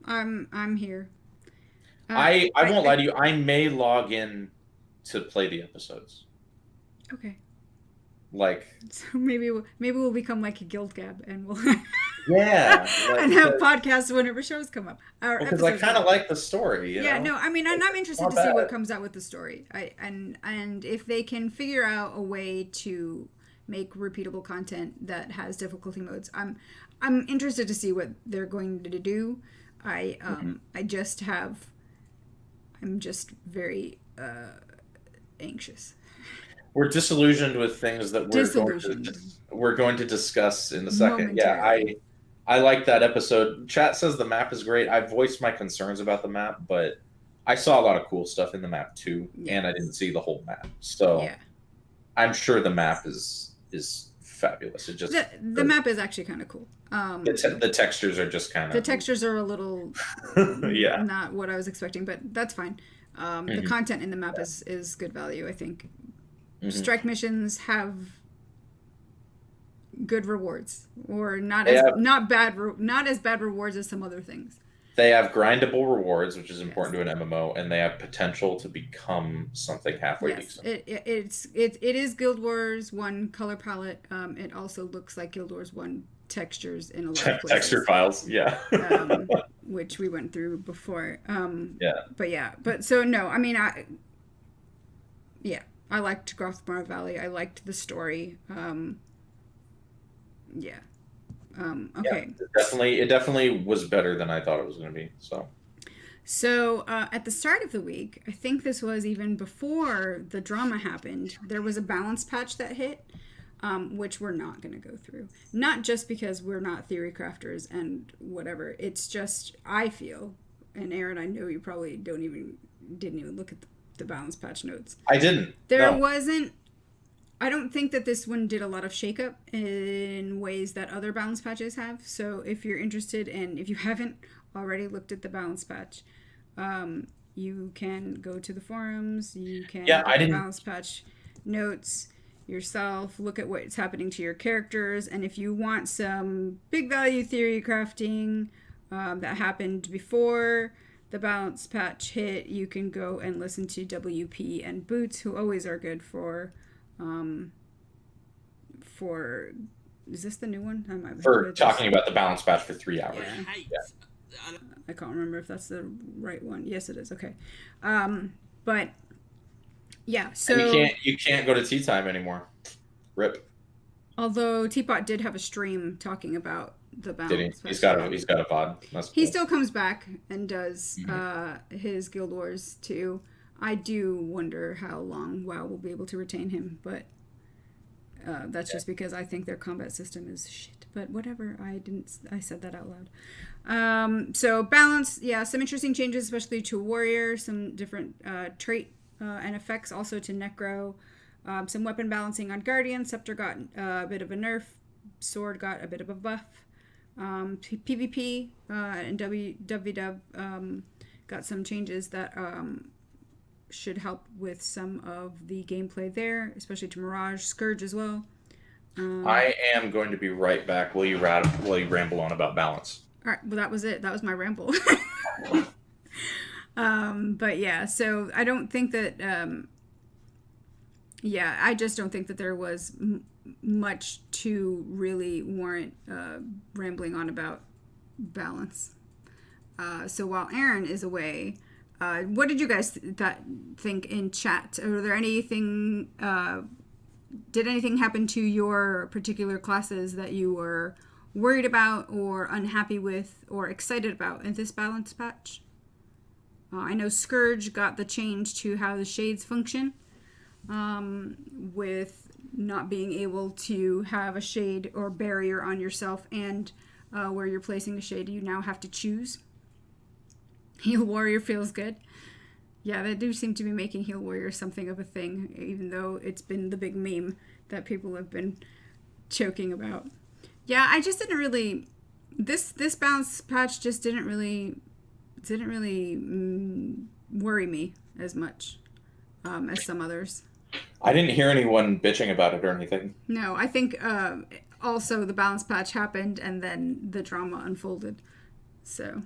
I'm here. I won't lie to you. I may log in to play the episodes. Okay. Like. So maybe we'll become like a guild gab and we'll. Yeah. And have podcasts whenever shows come up. Because I kind of like the story. You know? No, I mean, I'm interested to see what comes out with the story. And if they can figure out a way to make repeatable content that has difficulty modes, I'm interested to see what they're going to do. I'm just very anxious. We're disillusioned with things that we're going to discuss in a second. Yeah, I like that episode. Chat says the map is great. I voiced my concerns about the map, but I saw a lot of cool stuff in the map too, and I didn't see the whole map. So I'm sure the map is fabulous. It just the map is actually kind of cool. The textures are just kind of... The textures are a little not what I was expecting, but that's fine. The content in the map is good value, I think. Strike missions have good rewards, or not as bad rewards as some other things. They have grindable rewards, which is important to an MMO, and they have potential to become something halfway decent. It is Guild Wars 1 color palette. It also looks like Guild Wars 1 textures in a lot of places. Texture files, which we went through before. But so no, I mean, I liked Grothmar Valley. I liked the story. Okay. It definitely was better than I thought it was going to be. So at the start of the week, I think this was even before the drama happened, there was a balance patch that hit, which we're not going to go through. Not just because we're not theory crafters and whatever. It's just, I feel, and Aaron, I know you probably didn't even look at the balance patch notes. I didn't. I don't think that this one did a lot of shakeup in ways that other balance patches have. So if you're interested, and if you haven't already looked at the balance patch, you can go to the forums. You can look at the balance patch notes yourself. Look at what's happening to your characters, and if you want some big value theory crafting that happened before the balance patch hit, you can go and listen to WP and Boots, who always are good for is this the new one? For talking about the balance patch for 3 hours. Yeah. I can't remember if that's the right one. Yes, it is. Okay. But yeah, so and you can't go to tea time anymore. RIP. Although Teapot did have a stream talking about the balance. Did he? He's got a pod. That's cool. He still comes back and does his Guild Wars too. I do wonder how long WoW will be able to retain him, but that's just because I think their combat system is shit. But whatever, I said that out loud. So balance, some interesting changes, especially to Warrior, some different trait and effects also to Necro, some weapon balancing on Guardian. Scepter got a bit of a nerf, Sword got a bit of a buff. PvP and WW got some changes that should help with some of the gameplay there, especially to Mirage, Scourge as well. I am going to be right back. Will you ramble on about balance? All right, well, that was it. That was my ramble. But yeah, so I don't think that. Yeah, I just don't think that there was much to really warrant rambling on about balance. So while Aaron is away, what did you guys think in chat? Are there anything? Did anything happen to your particular classes that you were worried about, or unhappy with, or excited about in this balance patch? I know Scourge got the change to how the shades function, with not being able to have a shade or barrier on yourself, and where you're placing the shade, you now have to choose. Heal Warrior feels good. Yeah, they do seem to be making Heal Warrior something of a thing, even though it's been the big meme that people have been choking about. Yeah, I just didn't really. This balance patch just didn't really worry me as much as some others. I didn't hear anyone bitching about it or anything. No, I think also the balance patch happened and then the drama unfolded. So.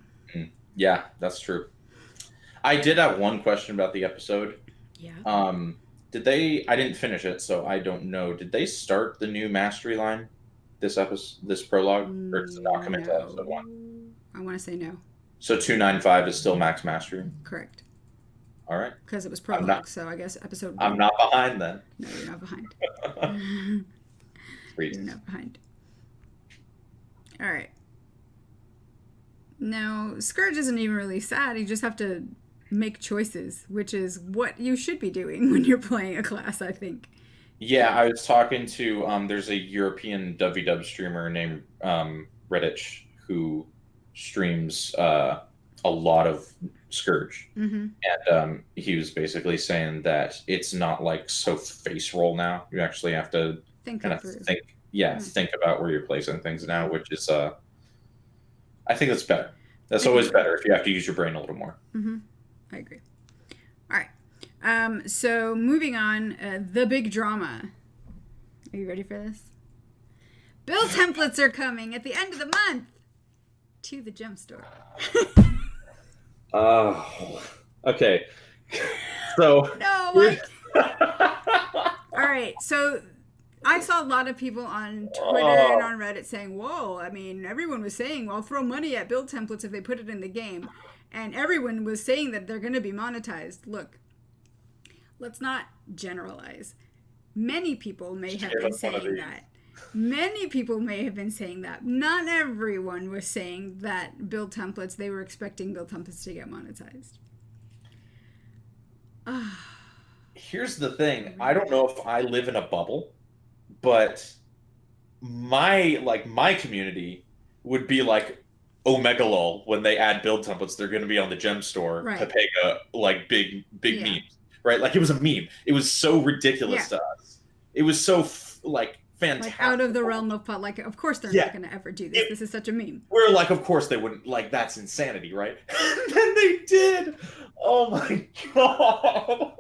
Yeah, that's true. I did have one question about the episode. Yeah. Did they? I didn't finish it, so I don't know. Did they start the new mastery line? This prologue, or does it not come into episode 1? I want to say no. So 295 is still max mastery. Correct. All right. Because it was prologue, so I guess episode 1. I'm not behind then. No, you're not behind. You're not behind. All right. Now, Scourge isn't even really sad. You just have to make choices, which is what you should be doing when you're playing a class, I think. Yeah, I was talking to there's a European WW streamer named Redditch who streams a lot of Scourge, and he was basically saying that it's not like so face roll now. You actually have to think about where you're placing things now, which is I think that's better. That's always better if you have to use your brain a little more. I agree. All right. So moving on, the big drama. Are you ready for this? Build templates are coming at the end of the month to the gem store. Okay. So. No. What? All right. So I saw a lot of people on Twitter and on Reddit saying, whoa, I mean, everyone was saying, well, throw money at build templates if they put it in the game. And everyone was saying that they're going to be monetized. Look, let's not generalize. Many people may have been saying that. Many people may have been saying that. Not everyone was saying that build templates, they were expecting build templates to get monetized. Here's the thing. I don't know if I live in a bubble, but my community would be like Omega lol when they add build templates. They're going to be on the gem store, right. Pepega, like big memes, right? Like it was a meme. It was so ridiculous to us. It was so fantastic, like out of the realm of like. Of course they're not going to ever do this. This is such a meme. We're like, of course they wouldn't. Like that's insanity, right? And then they did. Oh my god.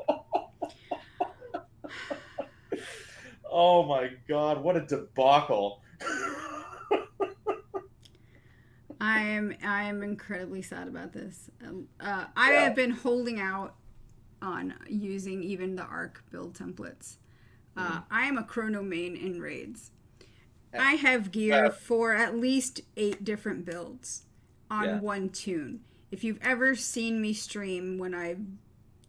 Oh my god, what a debacle. I am incredibly sad about this. I have been holding out on using even the ARC build templates. I am a chrono main in raids. I have gear for at least 8 different builds on one tune. If you've ever seen me stream, when I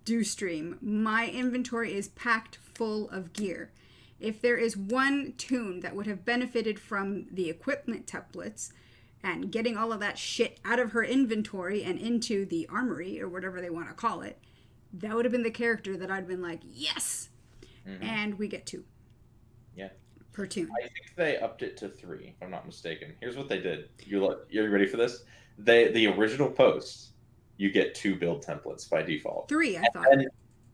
do stream, my inventory is packed full of gear. If there is one tune that would have benefited from the equipment templates and getting all of that shit out of her inventory and into the armory, or whatever they want to call it, that would have been the character that I'd been like, yes! And we get 2. Yeah. Per tune. I think they upped it to 3, if I'm not mistaken. Here's what they did. You're ready for this? The original post, you get 2 build templates by default. 3, I thought.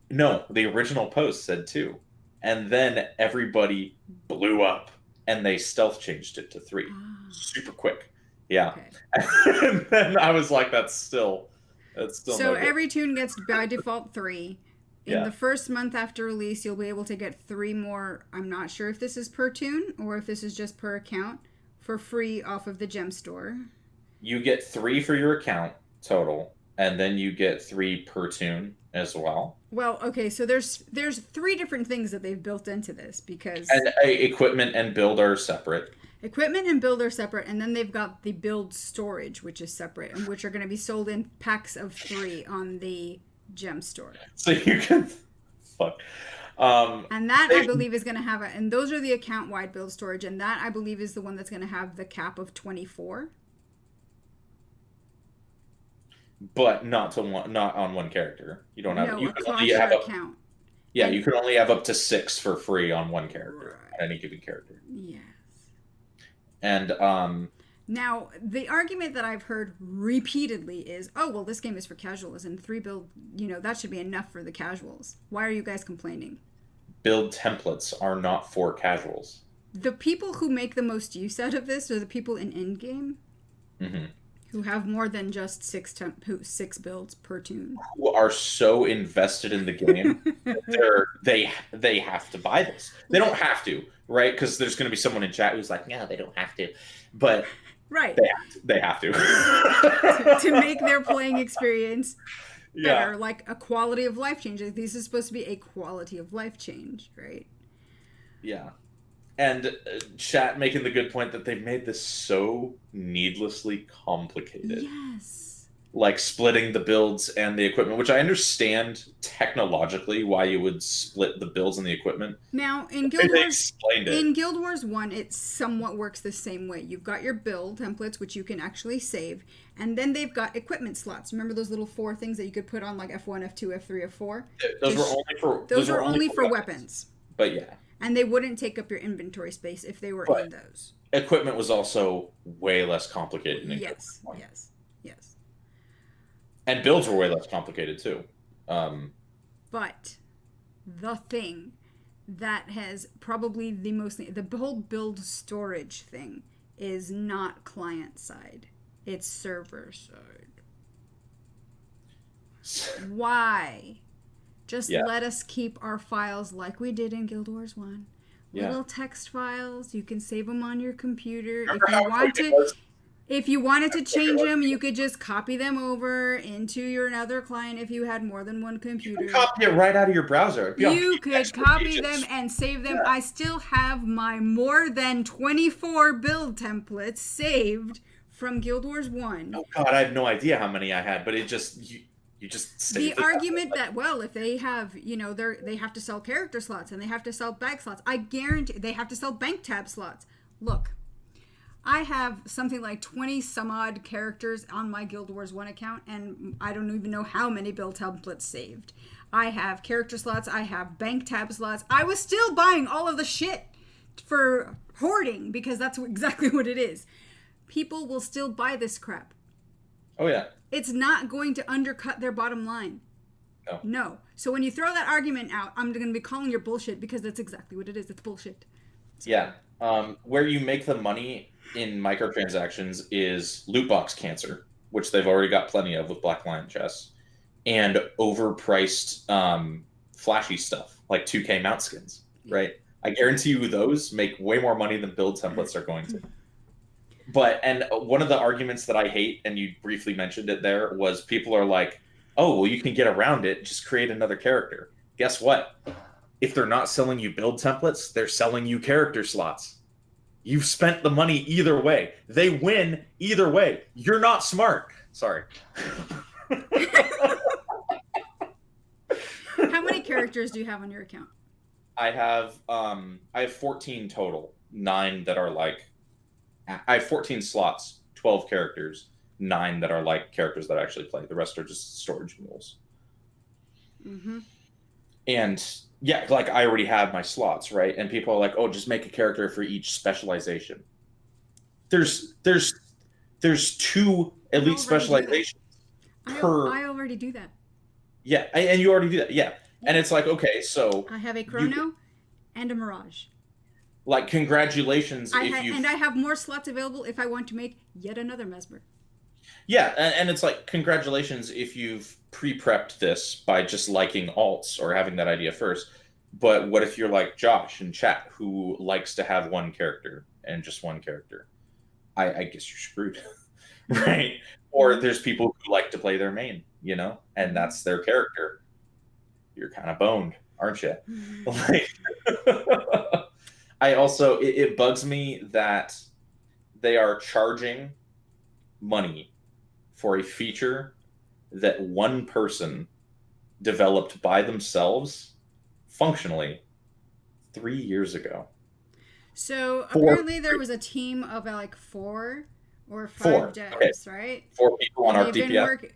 No, the original post said 2. And then everybody blew up, and they stealth changed it to 3. Super quick. Yeah. Okay. And then I was like, that's still So no good. every tune gets by default 3. In Yeah. the first month after release, you'll be able to get 3 more. I'm not sure if this is per tune or if this is just per account for free off of the gem store. You get 3 for your account total, and then you get 3 per tune as well. Well, okay, so there's 3 different things that they've built into this because And equipment and build are separate. equipment and build are separate, and then they've got the build storage, which is separate, and which are going to be sold in packs of 3 on the gem store. So you can fuck. And that I believe is going to have and those are the account wide build storage, and that I believe is the one that's going to have the cap of 24. But not on one character. You don't have No, you can across only your have account. yeah, And- you can only have up to 6 for free on one character, Right. any given character. Yes. And Now, the argument that I've heard repeatedly is, oh, well, this game is for casuals, and 3 build, that should be enough for the casuals. Why are you guys complaining? build templates are not for casuals. The people who make the most use out of this are the people in endgame Mm-hmm. who have more than just 6 builds per tune. Who are so invested in the game that they have to buy this. They don't have to, right? Because there's going to be someone in chat who's like, no, they don't have to, but Right. they have to. to make their playing experience better, Yeah. like a quality of life change. Like, this is supposed to be a quality of life change, right? Yeah. And chat making the good point that they've made this so needlessly complicated. Yes. Like splitting the builds and the equipment, which I understand technologically why you would split the builds and the equipment. Now, in They Guild Wars, explained it. in Guild Wars 1, it somewhat works the same way. You've got your build templates, which you can actually save, and then they've got equipment slots. Remember those little 4 things that you could put on, like F1, F2, F3, F4? Those were only for Those were only for weapons. But yeah. And they wouldn't take up your inventory space if they were But in those. equipment was also way less complicated. Yes. And builds were way less complicated too. But the thing that has probably the whole build storage thing is not client side. It's server side. Why? Just let us keep our files like we did in Guild Wars 1. Little text files. You can save them on your computer. If you wanted to change them, you could just copy them over into your another client if you had more than one computer. You could copy it right out of your browser. You could copy them and save them. Yeah. I still have my more than 24 build templates saved from Guild Wars 1. Oh god, I have no idea how many I had, but it just you just the argument that, well, if they have, they have to sell character slots and they have to sell bag slots. I guarantee they have to sell bank tab slots. Look, I have something like 20 some odd characters on my Guild Wars 1 account, and I don't even know how many build templates saved. I have character slots, I have bank tab slots. I was still buying all of the shit for hoarding because that's exactly what it is. People will still buy this crap. Oh yeah. It's not going to undercut their bottom line. No. So when you throw that argument out, I'm going to be calling your bullshit because that's exactly what it is. It's bullshit. So, yeah. Where you make the money in microtransactions is loot box cancer, which they've already got plenty of with Black Lion chests, and overpriced flashy stuff like 2K mount skins, right? I guarantee you those make way more money than build templates are going to. And one of the arguments that I hate, and you briefly mentioned it there, was people are like, oh, well, you can get around it, just create another character. Guess what? If they're not selling you build templates, they're selling you character slots. You've spent the money either way. They win either way. You're not smart. Sorry. How many characters do you have on your account? I have 14 total. 9 that are like... I have 14 slots, 12 characters, 9 that are like characters that I actually play. The rest are just storage mules. Mm-hmm. And yeah, like I already have my slots, right? And people are like, "Oh, just make a character for each specialization." There's 2 elite specializations per. I already do that. Yeah, and you already do that. Yeah, and it's like, okay, so I have a Chrono and a Mirage. Like, congratulations if you. And I have more slots available if I want to make yet another Mesmer. Yeah, and it's like, congratulations if you've pre-prepped this by just liking alts or having that idea first. But what if you're like Josh in chat who likes to have one character and just one character? I guess you're screwed, right? Or there's people who like to play their main, and that's their character. You're kind of boned, aren't you? Like, I also, it bugs me that they are charging money for a feature that one person developed by themselves functionally 3 years ago. So apparently there was a team of like 4 or 5 devs, right? 4 people on Arc DPS.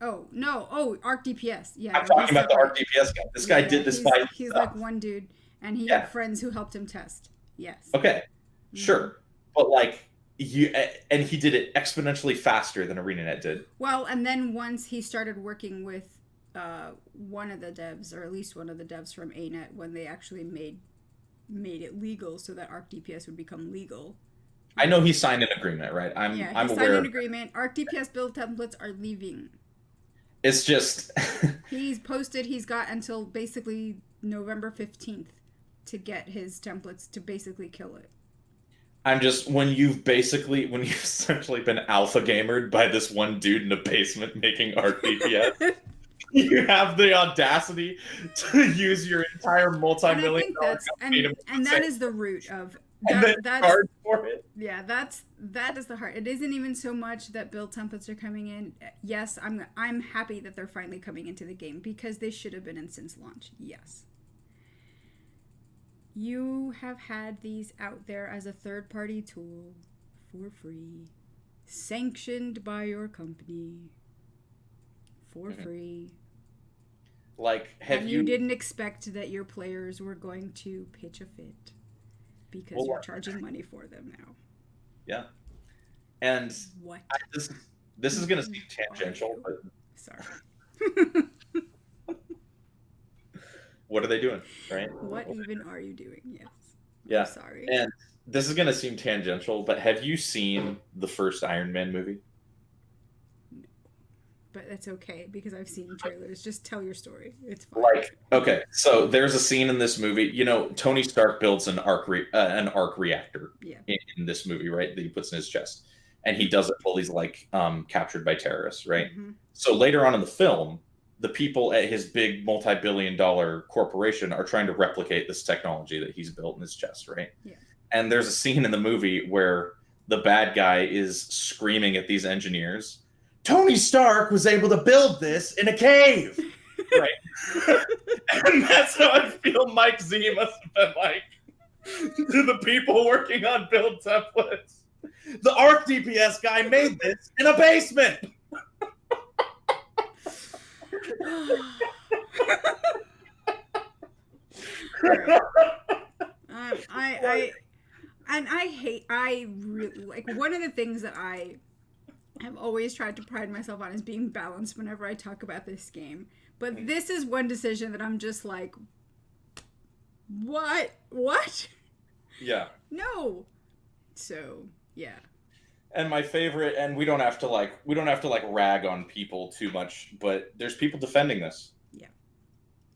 Oh no! Oh, Arc DPS. Yeah, I'm talking about the Arc DPS guy. This guy did this by himself. He's like one dude, and he had friends who helped him test. Yes. Okay, sure, but like and he did it exponentially faster than ArenaNet did. Well, and then once he started working with one of the devs, or at least one of the devs from ANET, when they actually made it legal so that Arc DPS would become legal. I know he signed an agreement, right? I'm signed an agreement. Arc DPS build templates are leaving. It's just he's posted he's got until basically November 15th to get his templates to basically kill it. I'm just when you've essentially been alpha gamered by this one dude in a basement making Arc DPS. You have the audacity to use your entire multi-million-dollar company and that is the root of that's hard for it. Yeah, that is the heart. It isn't even so much that build templates are coming in. Yes, I'm happy that they're finally coming into the game because they should have been in since launch. Yes. You have had these out there as a third-party tool for free, sanctioned by your company for free. Like, and you didn't expect that your players were going to pitch a fit. Because you're charging money for them now. Yeah. And what? This is going to seem tangential, but sorry. What are they doing, right? What even are you doing? Yes. Yeah. I'm sorry. And this is going to seem tangential, but have you seen the first Iron Man movie? No. But that's okay because I've seen trailers. Just tell your story. It's fine. Like, okay, so there's a scene in this movie. Tony Stark builds an arc reactor in this movie, right? That he puts in his chest, and he does it while he's like captured by terrorists, right? Mm-hmm. So later on in the film, the people at his big multi-billion-dollar corporation are trying to replicate this technology that he's built in his chest, right? Yeah. And there's a scene in the movie where the bad guy is screaming at these engineers. Tony Stark was able to build this in a cave. Right. And that's how I feel Mike Z must have been like to the people working on build templates. The Arc DPS guy made this in a basement. I really like one of the things that I have always tried to pride myself on is being balanced whenever I talk about this game. But this is one decision that I'm just like, what? Yeah. No. So, yeah. And my favorite, and we don't have to rag on people too much, but there's people defending this. Yeah.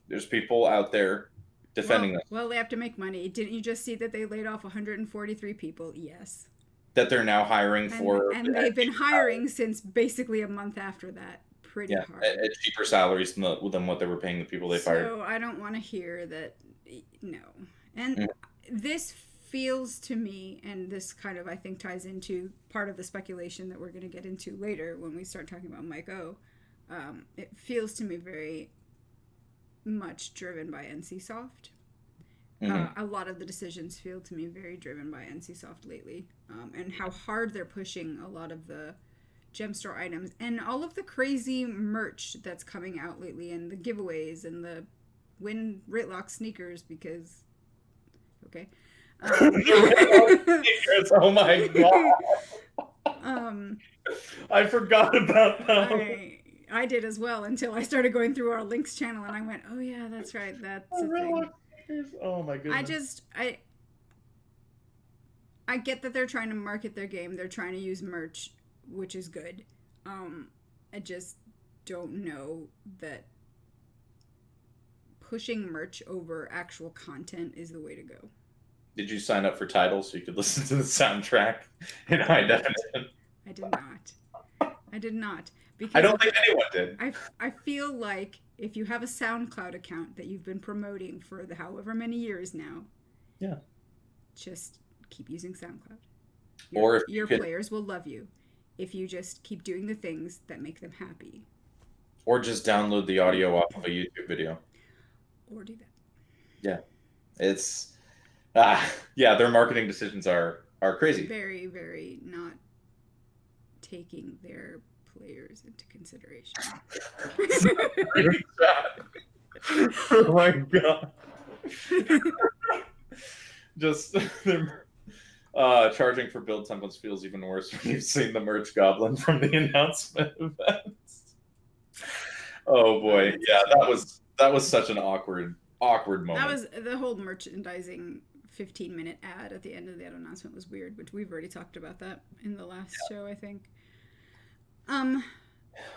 There's people out there defending this. Well, they have to make money. Didn't you just see that they laid off 143 people? Yes. That they're now hiring for. And they've been hiring since basically a month after that. Pretty hard. At cheaper salaries than what they were paying the people they fired. So I don't want to hear that, no. And this feels to me, and this kind of I think ties into part of the speculation that we're going to get into later when we start talking about Miko. It feels to me very much driven by NCSoft. A lot of the decisions feel to me very driven by NCSoft lately, and how hard they're pushing a lot of the gem store items and all of the crazy merch that's coming out lately, and the giveaways and the win Ritlock sneakers because sneakers, oh my god. I forgot about that. I did as well until I started going through our links channel and I went, oh yeah, that's right, that's a thing. Oh my goodness. I get that they're trying to market their game. They're trying to use merch, which is good. I just don't know that pushing merch over actual content is the way to go. Did you sign up for Tidal so you could listen to the soundtrack in high definition? I did not. I did not. I Because don't think anyone did. I feel like if you have a SoundCloud account that you've been promoting for the however many years now, Yeah. just keep using SoundCloud. Or if Your players will love you if you just keep doing the things that make them happy. Or just download the audio off of a YouTube video. Or do that. Yeah. It's yeah, their marketing decisions are crazy. Very, very not taking their players into consideration. Oh my god. Just charging for build templates feels even worse when you've seen the merch goblin from the announcement events. Oh boy. Yeah, that was such an awkward moment. That was the whole merchandising 15-minute ad at the end of the announcement was weird, which we've already talked about that in the last show, I think.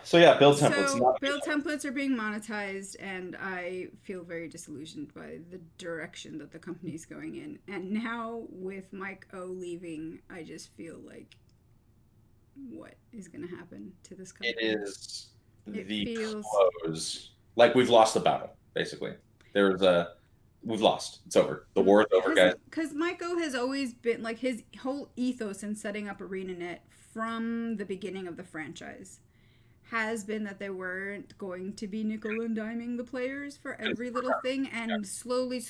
So yeah, build templates. So build templates are being monetized, and I feel very disillusioned by the direction that the company's going in. And now with Miko leaving, I just feel like what is going to happen to this company? It is the feels... close. Like we've lost the battle, basically. We've lost. It's over. The war is over, guys. Because Miko has always been, like, his whole ethos in setting up ArenaNet from the beginning of the franchise has been that they weren't going to be nickel and diming the players for every little thing. And slowly,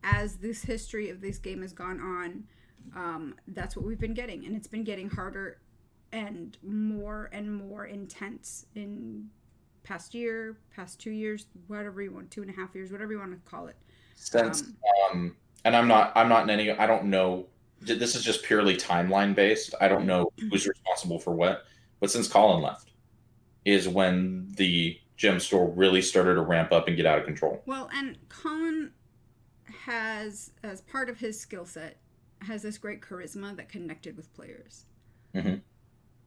as this history of this game has gone on, that's what we've been getting. And it's been getting harder and more intense in past year, past 2 years, whatever you want, 2.5 years, whatever you want to call it. Since and I'm not in any. I don't know. This is just purely timeline based. I don't know who's responsible for what. But since Colin left, is when the gem store really started to ramp up and get out of control. Well, and Colin has, as part of his skill set, has this great charisma that connected with players. Mm-hmm.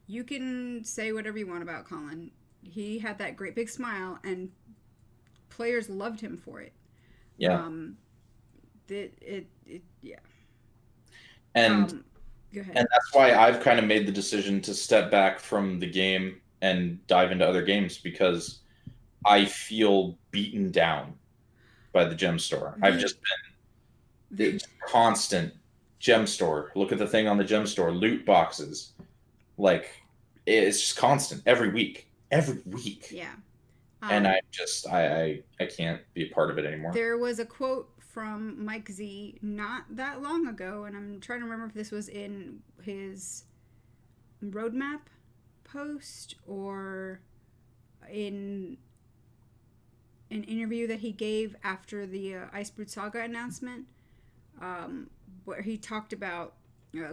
You can say whatever you want about Colin. He had that great big smile, and players loved him for it. Yeah. Yeah. And go ahead. And that's why I've kind of made the decision to step back from the game and dive into other games, because I feel beaten down by the gem store. I've just been constant gem store. Look at the thing on the gem store, loot boxes. Like, it's just constant every week. Yeah. And I can't be a part of it anymore. There was a quote from Mike Z not that long ago, and I'm trying to remember if this was in his roadmap post or in an interview that he gave after the Icebrood Saga announcement, where he talked about,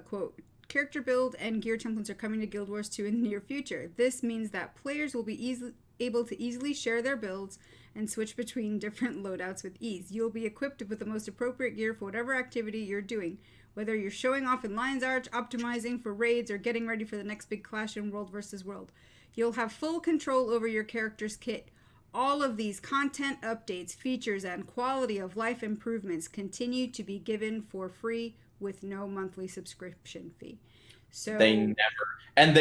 quote, character build and gear templates are coming to Guild Wars 2 in the near future. This means that players will be able to easily share their builds and switch between different loadouts with ease. You'll be equipped with the most appropriate gear for whatever activity you're doing, whether you're showing off in Lion's Arch, optimizing for raids, or getting ready for the next big clash in World vs. World. You'll have full control over your character's kit. All of these content updates, features, and quality of life improvements continue to be given for free with no monthly subscription fee. So they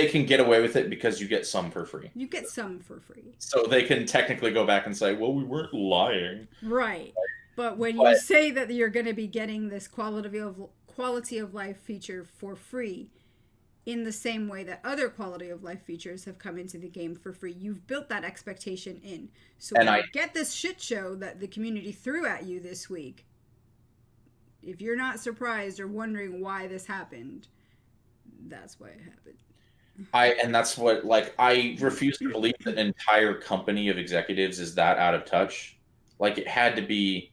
can get away with it because you get some for free. You get some for free. So they can technically go back and say, well, we weren't lying. Right. But when you say that you're going to be getting this quality of life feature for free, in the same way that other quality of life features have come into the game for free, you've built that expectation in. So when you get this shit show that the community threw at you this week, if you're not surprised or wondering why this happened, that's why it happened. And that's what, like, I refuse to believe that an entire company of executives is that out of touch. Like, it had to be,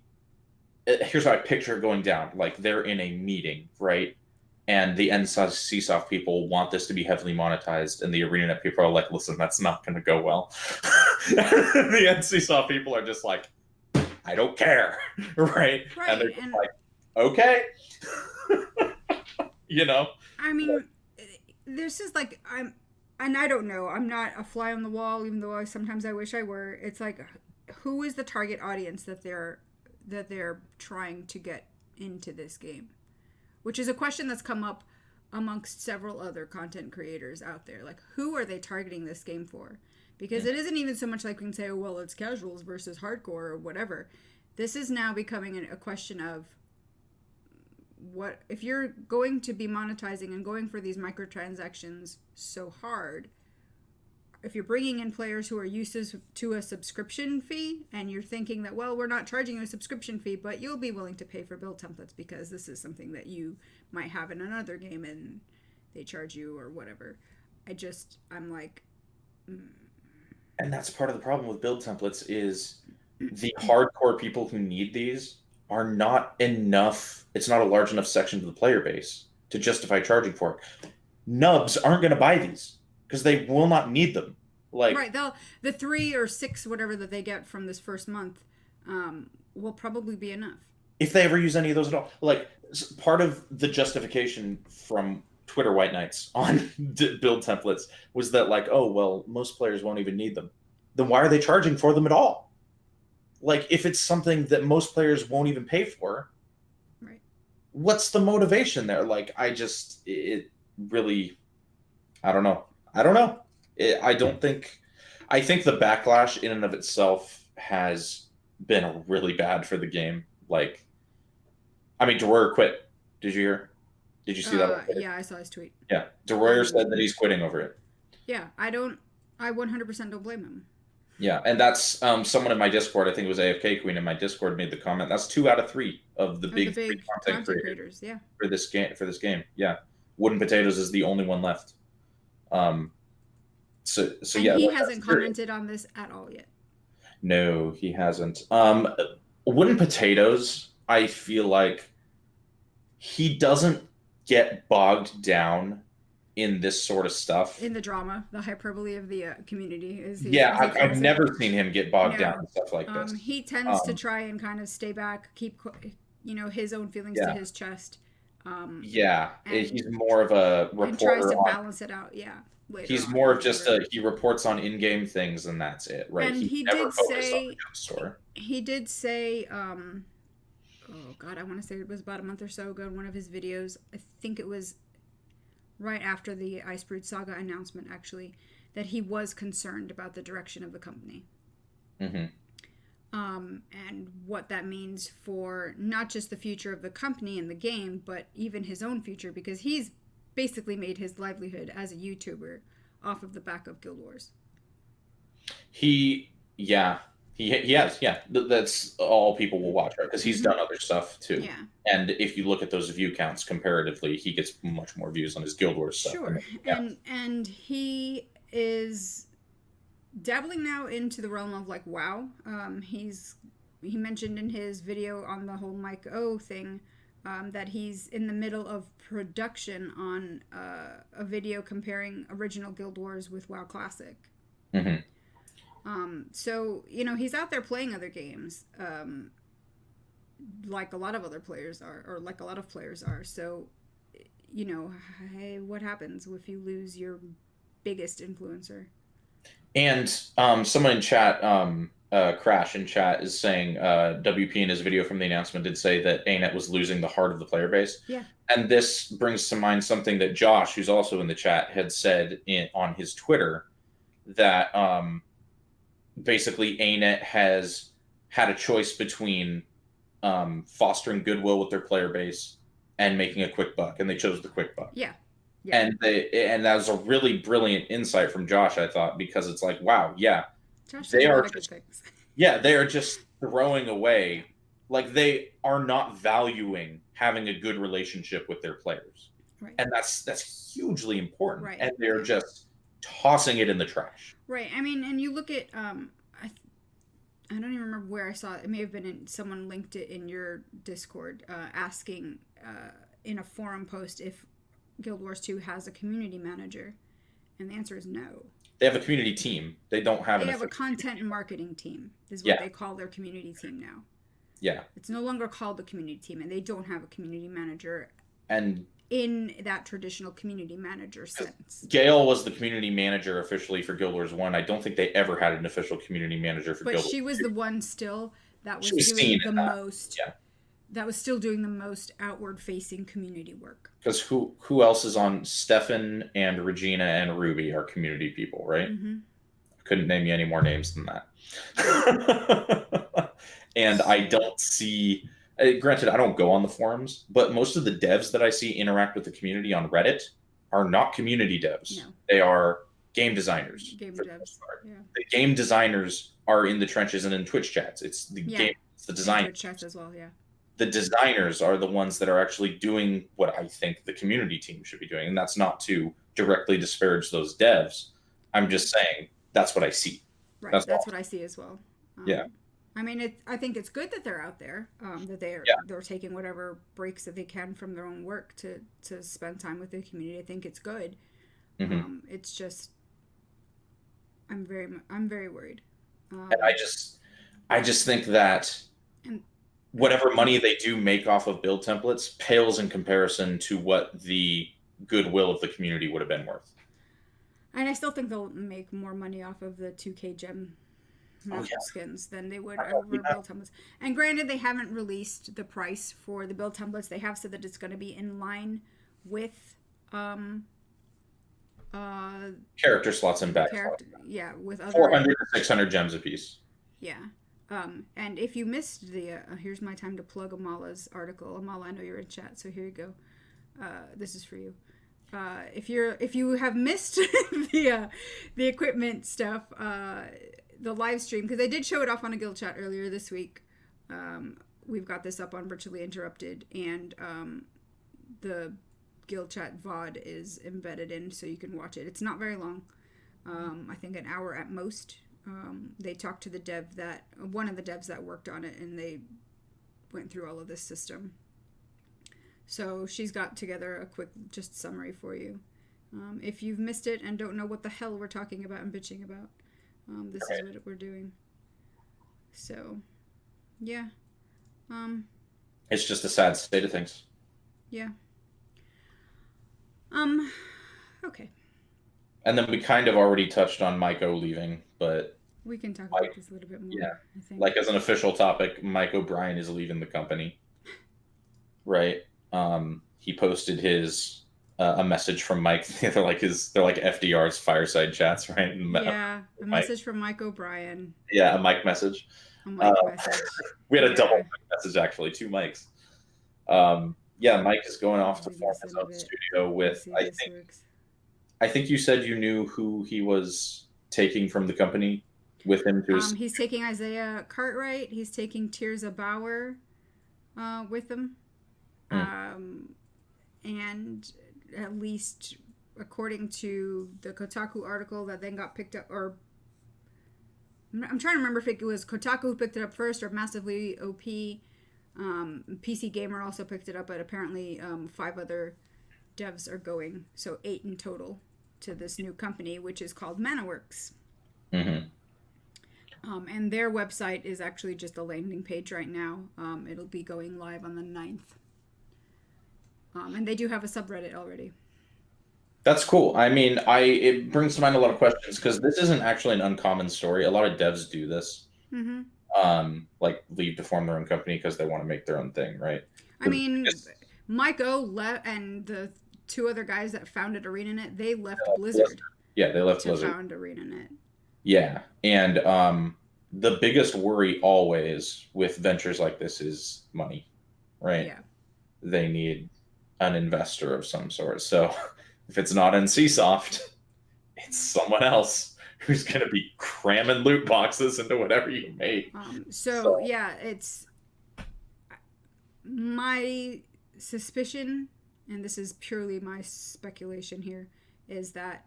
here's how I picture it going down. Like, they're in a meeting, right? And the NCSoft people want this to be heavily monetized, and the ArenaNet people are like, listen, that's not going to go well. The NCSoft people are just like, I don't care, right? And they're just like, okay. you know? I mean, this is like and I don't know. I'm not a fly on the wall, even though sometimes I wish I were. It's like, who is the target audience that they're trying to get into this game? Which is a question that's come up amongst several other content creators out there. Like, who are they targeting this game for? Because it isn't even so much like we can say, oh, well, it's casuals versus hardcore or whatever. This is now becoming a question of, what if you're going to be monetizing and going for these microtransactions so hard, if you're bringing in players who are used to a subscription fee, and you're thinking that, well, we're not charging you a subscription fee, but you'll be willing to pay for build templates because this is something that you might have in another game and they charge you or whatever. I'm like, And that's part of the problem with build templates is the hardcore people who need these are not enough. It's not a large enough section of the player base to justify charging for it. Nubs aren't going to buy these because they will not need them. Like, right, the 3 or 6 whatever that they get from this first month will probably be enough if they ever use any of those at all. Like, part of the justification from Twitter White Knights on build templates was that, like, oh, well, most players won't even need them. Then why are they charging for them at all? Like, if it's something that most players won't even pay for, right? What's the motivation there? Like, it really, I don't know. I think the backlash in and of itself has been really bad for the game. Like, I mean, DeRoyer quit. Did you hear? Did you see that? Yeah, I saw his tweet. Yeah, DeRoyer said that he's quitting over it. Yeah, I 100% don't blame him. Yeah, and that's someone in my Discord, I think it was AFK Queen in my Discord, made the comment. That's 2 out of 3 of the big content creators yeah, for this game. Yeah, Wooden Potatoes is the only one left. So and yeah, he hasn't commented on this at all yet. No, he hasn't. Wooden Potatoes, I feel like he doesn't get bogged down in this sort of stuff. In the drama, the hyperbole of the community is. I've never seen him get bogged down in stuff like this. He tends to try and kind of stay back, keep his own feelings to his chest. He's more of a reporter. And tries to balance it out. Yeah. He's more of just he reports on in-game things and that's it, right? And he did say, oh God, I want to say it was about a month or so ago in one of his videos. I think it was right after the Icebrood Saga announcement, actually, that he was concerned about the direction of the company. Mm-hmm. And what that means for not just the future of the company and the game, but even his own future, because he's basically made his livelihood as a YouTuber off of the back of Guild Wars. He has. That's all people will watch, right? Because he's done other stuff too. Yeah. And if you look at those view counts comparatively, he gets much more views on his Guild Wars stuff. Sure. And he is dabbling now into the realm of like WoW. He mentioned in his video on the whole Miko thing that he's in the middle of production on a video comparing original Guild Wars with WoW Classic. Mm-hmm. So, he's out there playing other games, like a lot of other players are, or like a lot of players are. So, hey, what happens if you lose your biggest influencer? And someone in chat, Crash in chat, is saying WP in his video from the announcement did say that ANET was losing the heart of the player base. Yeah. And this brings to mind something that Josh, who's also in the chat, had said on his Twitter, that basically ANET has had a choice between fostering goodwill with their player base and making a quick buck, and they chose the quick buck. Yeah. And that was a really brilliant insight from Josh, I thought, because it's like, wow, yeah, they are just throwing away, like they are not valuing having a good relationship with their players, right? And that's hugely important, right? And they're just tossing it in the trash, right? I mean, and you look at I don't even remember where I saw it. It may have been someone linked it in your Discord, asking in a forum post if Guild Wars 2 has a community manager, and the answer is no. They have a community team. They don't have. They have a content and marketing team. Is what they call their community team now. Yeah. It's no longer called the community team, and they don't have a community manager. And in that traditional community manager sense. Gail was the community manager officially for Guild Wars 1. I don't think they ever had an official community manager for But Guild Wars she was 2. the one still that She was was seen doing the in that. most. Yeah. That was still doing the most outward-facing community work. Because who else is on? Stefan and Regina and Ruby are community people, right? Mm-hmm. I couldn't name you any more names than that. And I don't see. Granted, I don't go on the forums, but most of the devs that I see interact with the community on Reddit are not community devs. No. They are game designers. Game devs. Yeah. The game designers are in the trenches and in Twitch chats. It's the game. It's the design. Twitch chats as well. Yeah. The designers are the ones that are actually doing what I think the community team should be doing, and that's not to directly disparage those devs. I'm just saying that's what I see. Right. That's what I see as well. Yeah. I mean, I think it's good that they're out there, that they're taking whatever breaks that they can from their own work to spend time with the community. I think it's good. Mm-hmm. It's just I'm very worried. And I just think that whatever money they do make off of build templates pales in comparison to what the goodwill of the community would have been worth. And I still think they'll make more money off of the 2K gem skins than they would over build templates. And granted, they haven't released the price for the build templates. They have said that it's going to be in line with character slots and back slots. Yeah, with other 400 to 600 gems apiece. Yeah. And if you missed the here's my time to plug Amala's article. Amala, I know you're in chat, so here you go. This is for you. If you have missed the equipment stuff, the live stream, because I did show it off on a guild chat earlier this week. We've got this up on Virtually Interrupted, and the guild chat VOD is embedded in, so you can watch it. It's not very long. I think an hour at most. They talked to one of the devs that worked on it, and they went through all of this system. So she's got together a quick just summary for you. If you've missed it and don't know what the hell we're talking about and bitching about, this is what we're doing. So, yeah. It's just a sad state of things. Yeah. Okay. And then we kind of already touched on Miko leaving, but we can talk about this a little bit more. Yeah, I think. Like as an official topic, Mike O'Brien is leaving the company. Right. He posted his a message from Mike. they're like FDR's fireside chats, right? Yeah, a message from Mike O'Brien. Yeah, a Mike message. A Mike message. We had a double Mike message actually, 2 mics. Yeah, Mike is going off to form his own studio with. I think you said you knew who he was taking from the company with him to his. He's taking Isaiah Cartwright. He's taking Tirza Bauer with him. And at least according to the Kotaku article that then got picked up, or I'm trying to remember if it was Kotaku who picked it up first or Massively OP. PC Gamer also picked it up, but apparently 5 other devs are going, so 8 in total, to this new company, which is called ManaWorks. Mm-hmm. And their website is actually just a landing page right now. It'll be going live on the 9th. And they do have a subreddit already. That's cool. I mean, it brings to mind a lot of questions because this isn't actually an uncommon story. A lot of devs do this. Mm-hmm. Like leave to form their own company because they want to make their own thing, right? I mean, Miko left, and the 2 other guys that founded ArenaNet, they left Blizzard. Yeah, they left Blizzard. To found ArenaNet. Yeah, and the biggest worry always with ventures like this is money, right? Yeah. They need an investor of some sort. So if it's not NCSoft, it's someone else who's going to be cramming loot boxes into whatever you make. So yeah, it's my suspicion, and this is purely my speculation here, is that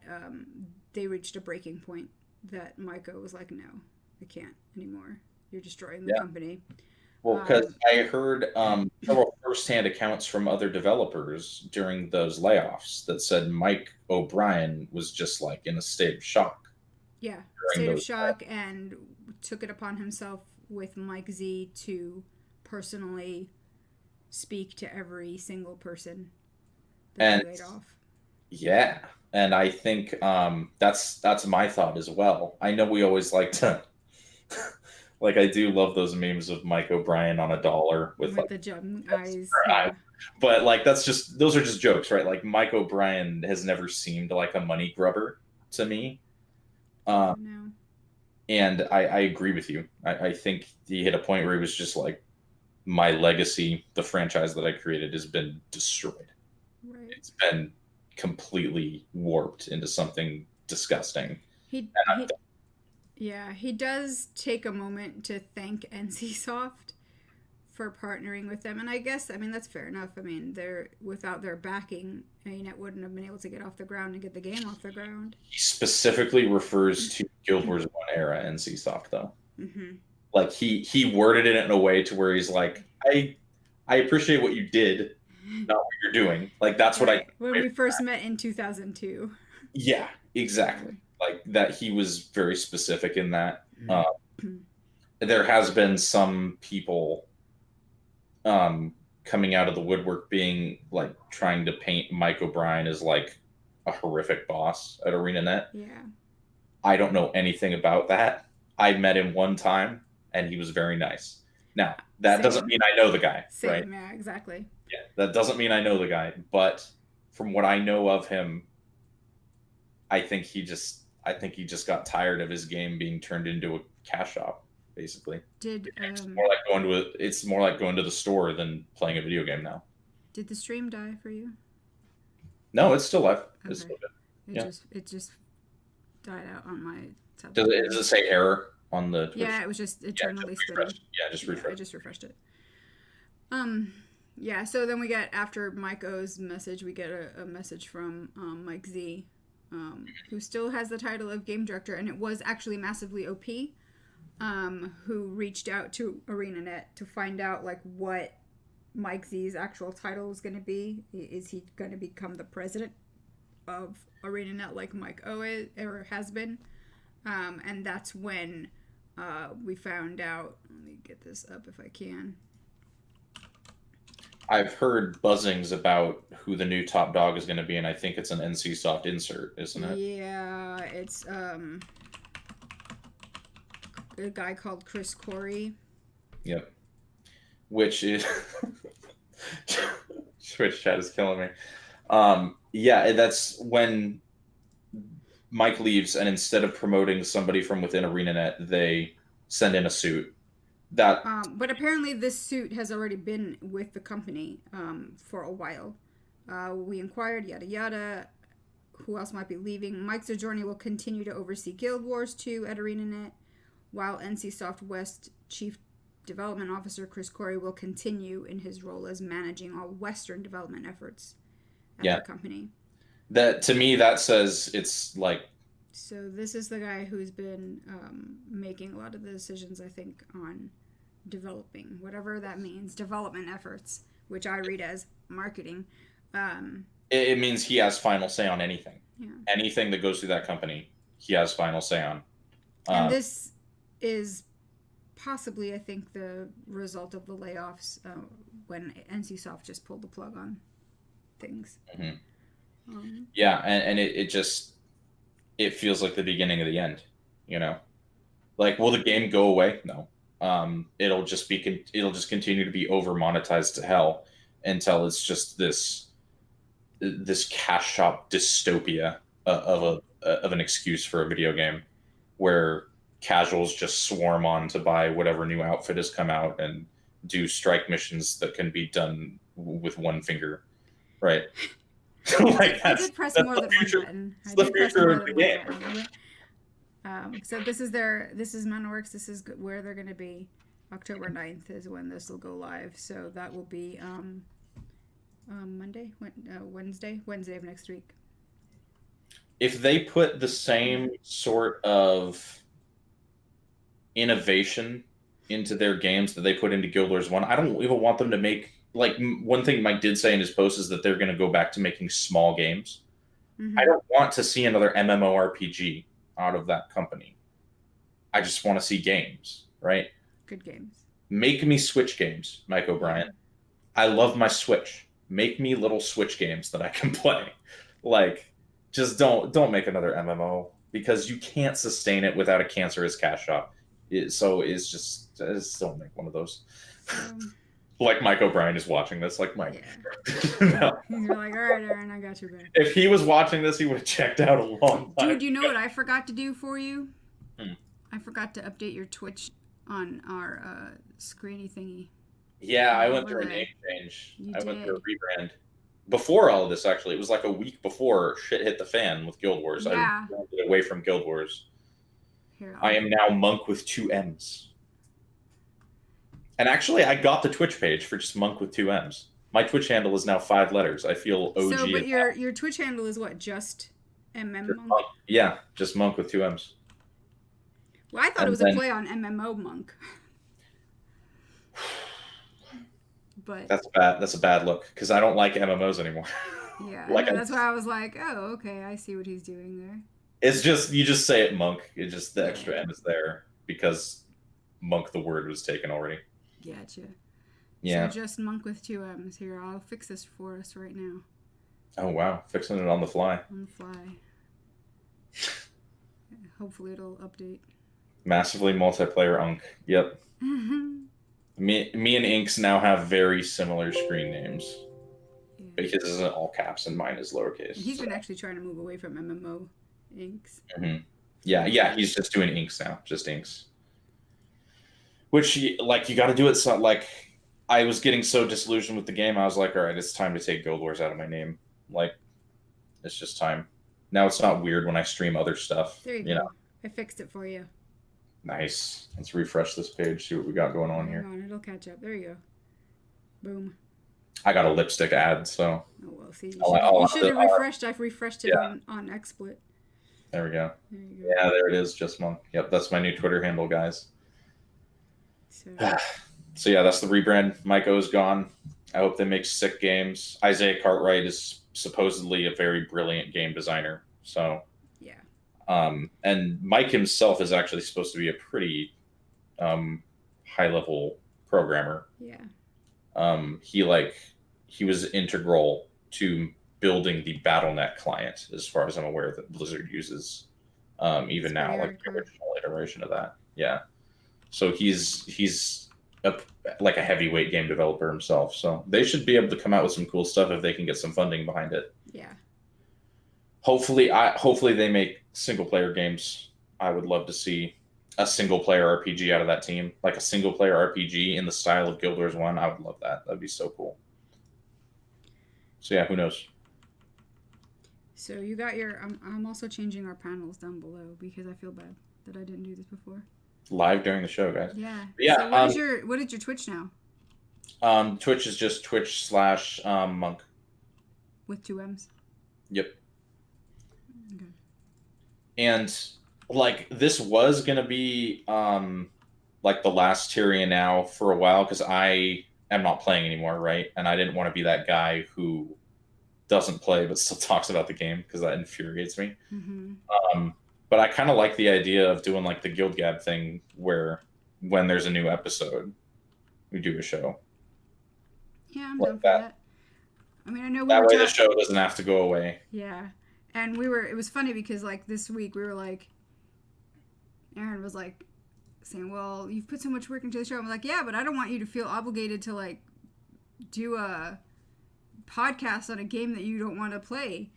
they reached a breaking point that Miko was like, no, I can't anymore. You're destroying the company. Well, because I heard several first-hand accounts from other developers during those layoffs that said Mike O'Brien was just like in a state of shock. Yeah, state of shock, and took it upon himself with Mike Z to personally speak to every single person that they And laid off. yeah, and I think that's my thought as well. I know we always like to like I do love those memes of Mike O'Brien on a dollar with With like the gem eyes, yeah. but like that's just those are just jokes, right? Like Mike O'Brien has never seemed like a money grubber to me. Yeah, Um, no. and I agree with you. I think he hit a point where he was just like, my legacy, the franchise that I created, has been destroyed. Right. It's been completely warped into something disgusting. He yeah, he does take a moment to thank NCSoft for partnering with them, and I guess I mean that's fair enough. I mean, they're without their backing, it wouldn't have been able to get off the ground and get the game off the ground. He specifically refers to Guild Wars 1 era NCSoft though. Mm-hmm. Like he worded it in a way to where he's like, I appreciate what you did, not what you're doing. Like that's what I Right. When we first met in 2002. yeah, Yeah. exactly. Like that he was very specific in that. There has been some people coming out of the woodwork being like trying to paint Mike O'Brien as like a horrific boss at ArenaNet. Yeah. I don't know anything about that. I met him one time and he was very nice. Now, that doesn't Same. mean I know the guy, right? Same. Yeah. Exactly. Yeah, that doesn't mean I know the guy, but from what I know of him, I think he just got tired of his game being turned into a cash shop, basically. Did It's more like going to the store than playing a video game now. did the stream die for you? No, it's still live. It's Okay. still good. It Yeah. just died out on my Does tablet. does it say error on the Twitch? Yeah, it was just Yeah, just eternally refresh. spinning. Yeah, just Yeah, I refresh. just refreshed it. Um, yeah. So then we get after Mike O's message, we get a message from Mike Z, who still has the title of game director, and it was actually massively OP. Who reached out to ArenaNet to find out like what Mike Z's actual title is going to be. Is he going to become the president of ArenaNet like Mike O is, or has been? And that's when we found out. Let me get this up if I can. I've heard buzzings about who the new top dog is going to be, and I think it's an NCSoft insert, isn't it? Yeah, it's a guy called Chris Corey. Yep. Which is Twitch chat is killing me. Yeah, that's when Mike leaves, and instead of promoting somebody from within ArenaNet, they send in a suit. That But apparently, this suit has already been with the company for a while. We inquired, yada yada. Who else might be leaving? Mike Sojourner will continue to oversee Guild Wars 2 at ArenaNet, while NCSoft West Chief Development Officer Chris Corey will continue in his role as managing all Western development efforts at the company. That to me, that says it's like. So this is the guy who's been making a lot of the decisions, I think, on developing, whatever that means, development efforts, which I read as marketing. It means he has final say on anything. Yeah. Anything that goes through that company, he has final say on. And this is possibly, I think, the result of the layoffs when NCSoft just pulled the plug on things. Mm-hmm. Yeah, and it just it feels like the beginning of the end, you know. Like, will the game go away? No. It'll just continue to be over monetized to hell until it's just this cash shop dystopia of an excuse for a video game where casuals just swarm on to buy whatever new outfit has come out and do strike missions that can be done with one finger, right? Like I did press more than one button. I did press more than one button. So this is Manworks. This is where they're going to be. October 9th is when this will go live. So that will be Wednesday of next week. If they put the same sort of innovation into their games that they put into Guild Wars 1, I don't even want them to make, like, one thing Mike did say in his post is that they're going to go back to making small games. Mm-hmm. I don't want to see another MMORPG out of that company. I just want to see games, right? Good games. Make me Switch games, Mike O'Brien. I love my Switch. make me little Switch games that I can play. Like, just don't make another MMO because you can't sustain it without a cancerous cash shop. So it's just don't make one of those. So, Like Mike O'Brien is watching this. Like Mike, yeah. no. You're like, all right, Aaron, I got your back. If he was watching this, he would have checked out a long time. Dude, you know what I forgot to do for you? Hmm. I forgot to update your Twitch on our screeny thingy. Yeah, I went through a name change. You I went through a did. rebrand. Before all of this, actually, it was like a week before shit hit the fan with Guild Wars. Yeah. I went away from Guild Wars. Here, I am now Monk with 2 M's. And actually, I got the Twitch page for just Monk with 2 M's. My Twitch handle is now 5 letters. I feel OG. So, but your Twitch handle is what? Just MM Monk? Yeah, just Monk with 2 M's. Well, I thought it was a play on MMO Monk. But that's a bad look because I don't like MMOs anymore. Yeah, like that's why I was like, oh, okay, I see what he's doing there. It's just you just say it Monk. It just the extra M is there because Monk the word was taken already. Gotcha. Yeah. So just Monk with 2 M's here. I'll fix this for us right now. Oh wow, fixing it on the fly. On the fly. Hopefully it'll update. Massively multiplayer Unk. Yep. Me and Inks now have very similar screen names. Yeah. But his is all caps and mine is lowercase. He's been actually trying to move away from MMO Inks. Mm-hmm. Yeah, he's just doing Inks now, just Inks. Which, like, you got to do it. So, like, I was getting so disillusioned with the game, I was like, all right, it's time to take Guild Wars out of my name. Like, it's just time. Now it's not weird when I stream other stuff. There you go. Know? I fixed it for you. Nice. Let's refresh this page, see what we got going on here. Hang on, it'll catch up. There you go. Boom. I got a lipstick ad, so. Oh, well, see. You should have refreshed. I've refreshed it yeah. on XSplit. There we go. There you go. Yeah, there it is, just Monk. Yep, that's my new Twitter handle, guys. So yeah, that's the rebrand. Miko is gone. I hope they make sick games. Isaiah Cartwright is supposedly a very brilliant game designer. So yeah. And Mike himself is actually supposed to be a pretty high level programmer. Yeah. He was integral to building the BattleNet client, as far as I'm aware, that Blizzard uses even it's now, like the original iteration of that. Yeah. So he's like a heavyweight game developer himself. So they should be able to come out with some cool stuff if they can get some funding behind it. Yeah. Hopefully they make single player games. I would love to see a single player RPG out of that team, like a single player RPG in the style of Guild Wars 1. I would love that. That'd be so cool. So yeah, who knows? So you got your. I'm also changing our panels down below because I feel bad that I didn't do this before. Live during the show, guys. Yeah. Yeah. So what is your Twitch now? Twitch is just Twitch/Monk. With 2 M's. Yep. Okay. And like this was gonna be like the last TyriaNow for a while because I am not playing anymore, right? And I didn't want to be that guy who doesn't play but still talks about the game because that infuriates me. Mm-hmm. But I kind of like the idea of doing like the Guild Gab thing where when there's a new episode, we do a show. Yeah, I'm down for that. I mean, I know that way the show doesn't have to go away. Yeah. And it was funny because like this week we were like, Aaron was like saying, well, you've put so much work into the show. I'm like, yeah, but I don't want you to feel obligated to like do a podcast on a game that you don't want to play.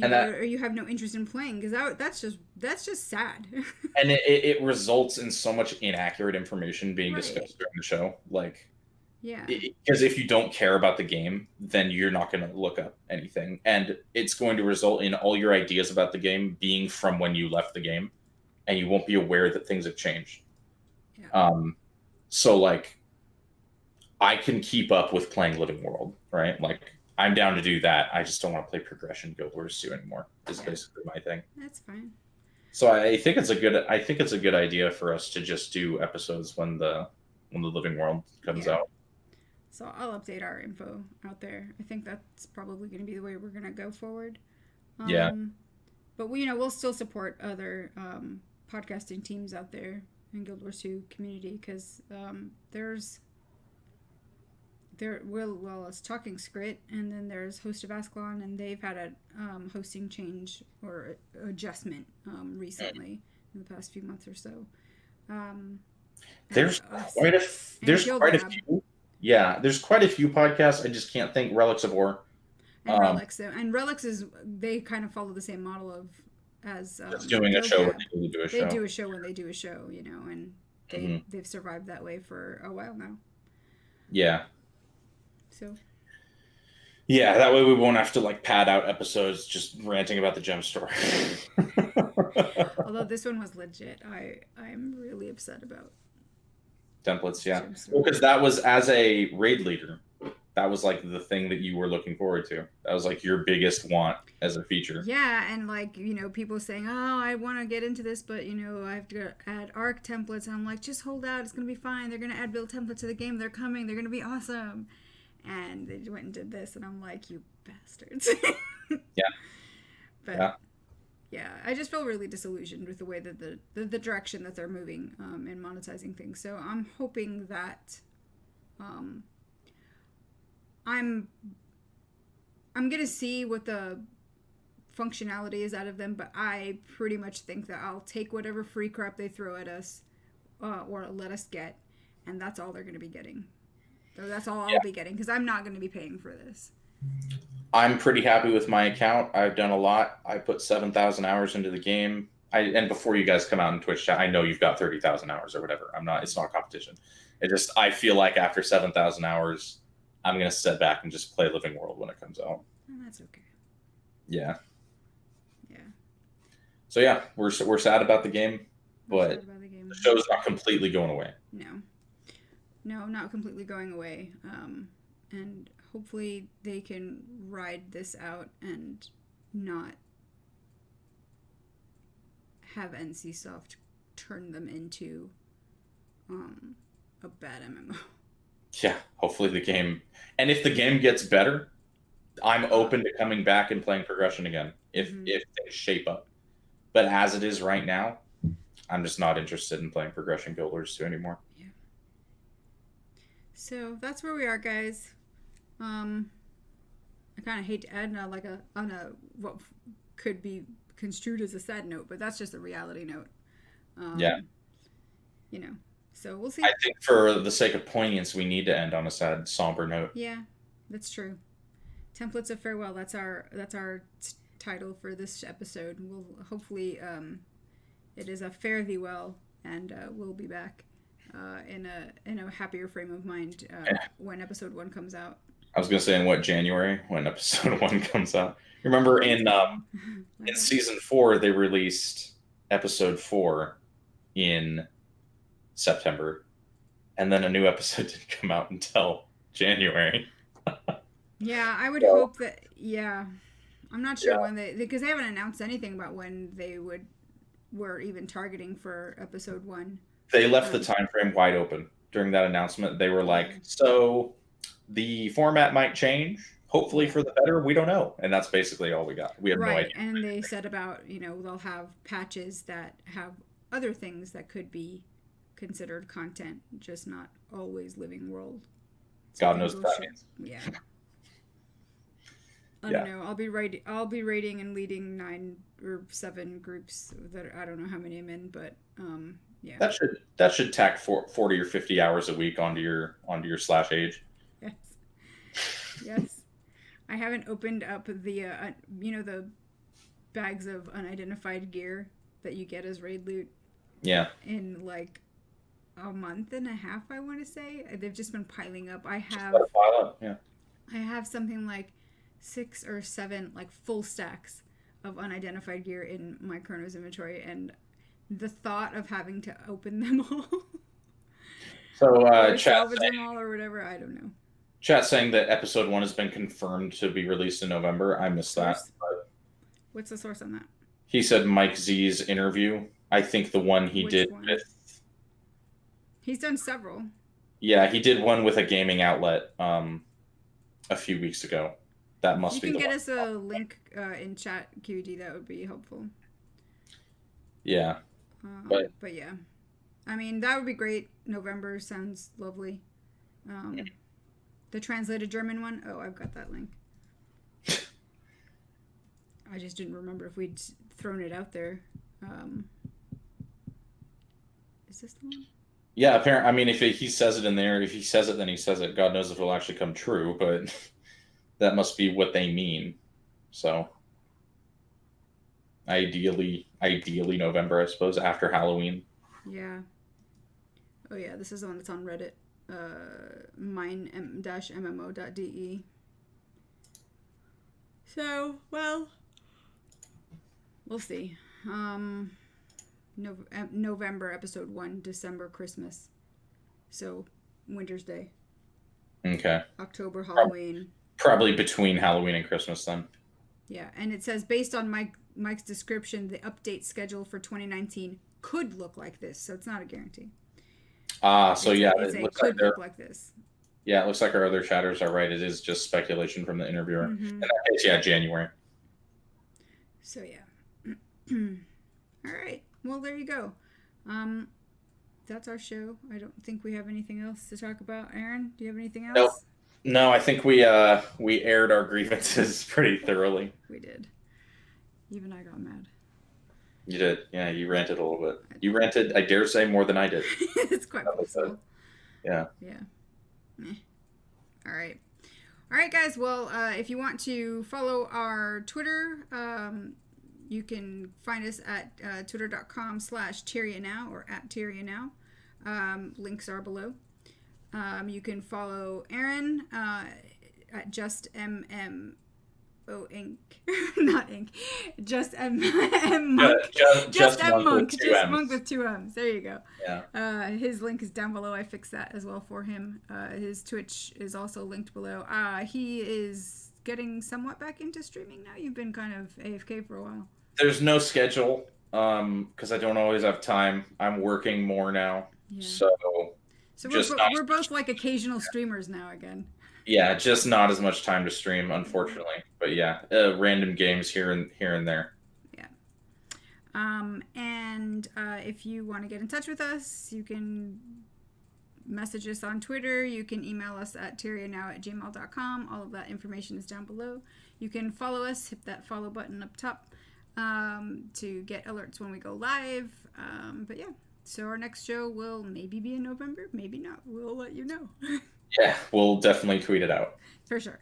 Or you have no interest in playing because that's just sad. And it results in so much inaccurate information being discussed during the show. Like, yeah, because if you don't care about the game, then you're not going to look up anything, and it's going to result in all your ideas about the game being from when you left the game, and you won't be aware that things have changed. Yeah. So like, I can keep up with playing Living World, right? Like. I'm down to do that. I just don't want to play Progression Guild Wars 2 anymore. Is basically my thing. That's fine. So I think it's a good idea for us to just do episodes when the Living World comes out. So I'll update our info out there. I think that's probably going to be the way we're going to go forward. But we'll still support other podcasting teams out there in Guild Wars 2 community because it's Talking Scrit, and then there's Host of Ascalon, and they've had a hosting change or adjustment recently in the past few months or so. There's Us quite a and there's Guild quite a Lab few. Yeah, there's quite a few podcasts. I just can't think. Relics of War. and Um, Relics. And Relics is they kind of follow the same model of as just doing a Guild show when Lab. they really do a They show. do a show when they do a show, and Hmm. they've survived that way for a while now. Yeah. So Yeah, that way we won't have to like pad out episodes just ranting about the gem store. although this one was legit, I'm really upset about Templates, yeah. Gem Well, Store. because that was as a raid leader, that was like the thing that you were looking forward to. That was like your biggest want as a feature. Yeah, and like, people saying, "Oh, I want to get into this, but I have to add ARC templates." And I'm like, "Just hold out. It's going to be fine. They're going to add build templates to the game. They're coming. They're going to be awesome." And they went and did this, and I'm like, "You bastards." Yeah. But Yeah. yeah, I just feel really disillusioned with the way that the direction that they're moving in monetizing things. So I'm hoping that um, I'm I'm gonna see what the functionality is out of them, but I pretty much think that I'll take whatever free crap they throw at us or let us get, and that's all they're gonna be getting. So that's all I'll Yeah. be getting because I'm not gonna be paying for this. I'm pretty happy with my account. I've done a lot. I put 7,000 hours into the game. And before you guys come out in Twitch chat, I know you've got 30,000 hours or whatever. I'm not. It's not a competition. I feel like after 7,000 hours, I'm gonna sit back and just play Living World when it comes out. And that's okay. Yeah. Yeah. So yeah, we're sad about the game, We're but sad about the game. the show's not completely going away. No, not completely going away. And hopefully they can ride this out and not have NCSoft turn them into a bad MMO. Yeah, hopefully the game, and if the game gets better, I'm open to coming back and playing progression again if things shape up. But as it is right now, I'm just not interested in playing progression Guild Wars 2 anymore. Yeah. So that's where we are, guys. I kind of hate to end on a what could be construed as a sad note, but that's just a reality note. Yeah. So we'll see. I think for the sake of poignance, we need to end on a sad, somber note. Yeah, that's true. Templates of Farewell. That's our title for this episode. We'll hopefully it is a fare thee well, and we'll be back in a happier frame of mind when episode 1 comes out. I was gonna say in January when episode 1 comes out. Remember in season 4 they released episode 4 in September, and then a new episode didn't come out until January. Yeah, I would hope that. Yeah, I'm not sure when because they haven't announced anything about when they were even targeting for episode 1. They left the time frame wide open during that announcement. They were like, "So the format might change, hopefully for the better. We don't know," and that's basically all we got. We have no idea. And they said about they'll have patches that have other things that could be considered content, just not always living world. So God knows what that means. Yeah. I don't know. I'll be rating and leading 9 or 7 groups that I don't know how many I'm in, but yeah. That should tack 40 or 50 hours a week onto your /age. Yes. Yes. I haven't opened up the the bags of unidentified gear that you get as raid loot. Yeah. In like a month and a half, I want to say. They've just been piling up. I have pile up. Yeah. I have something like 6 or 7 like full stacks of unidentified gear in my Chronos inventory, and the thought of having to open them all so or chat salvage them all or whatever, I don't know. Chat saying that episode 1 has been confirmed to be released in November. I missed that. But what's the source on that? He said Mike Z's interview. I think the one he did with. He's done several. Yeah, he did one with a gaming outlet a few weeks ago. That must be. You can get us a link in chat, QD. That would be helpful. Yeah. But yeah, I mean that would be great. November sounds lovely. The translated German one? Oh, I've got that link. I just didn't remember if we'd thrown it out there. Is this the one? Yeah, apparently. I mean, if he says it in there, if he says it, then he says it. God knows if it'll actually come true, but that must be what they mean. So, ideally November, I suppose, after Halloween. Yeah. Oh yeah, this is the one that's on Reddit. Mine-mmo.de. So, well, we'll see. November episode 1, December Christmas. So, Winter's Day. Okay. October Halloween. Probably between Halloween and Christmas then. Yeah, and it says based on Mike's description, the update schedule for 2019 could look like this. So it's not a guarantee. So yeah, it looks could look like this. Yeah, it looks like our other chatters are right. It is just speculation from the interviewer. Mm-hmm. In that case, yeah, January. So yeah. All right. Well, there you go. That's our show. I don't think we have anything else to talk about. Aaron, do you have anything else? Nope. No, I think we aired our grievances pretty thoroughly. We did. Even I got mad. You did. Yeah, you ranted a little bit. You ranted, I dare say, more than I did. It's quite possible. Yeah. Yeah. All right. All right, guys. Well, if you want to follow our Twitter, you can find us at twitter.com/TyriaNow or at TyriaNow. Links are below. You can follow Aaron at justmmo inc. Not inc. Just M monk. Just M monk. Just monk with 2 M's. There you go. Yeah. His link is down below. I fixed that as well for him. His Twitch is also linked below. He is getting somewhat back into streaming now. You've been kind of AFK for a while. There's no schedule because I don't always have time. I'm working more now. Yeah. So we're both like occasional streamers now again. Yeah, just not as much time to stream, unfortunately. But yeah, random games here and there. Yeah. And if you want to get in touch with us, you can message us on Twitter. You can email us at TyriaNow@gmail.com. All of that information is down below. You can follow us. Hit that follow button up top to get alerts when we go live. But yeah, so our next show will maybe be in November, maybe not. We'll let you know. Yeah, we'll definitely tweet it out. For sure.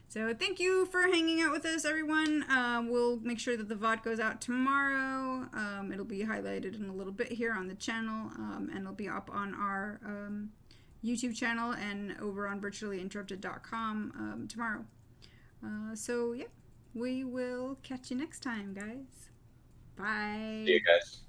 So thank you for hanging out with us, everyone. We'll make sure that the VOD goes out tomorrow. It'll be highlighted in a little bit here on the channel, and it'll be up on our YouTube channel and over on virtuallyinterrupted.com tomorrow. So yeah, we will catch you next time, guys. Bye. See you guys.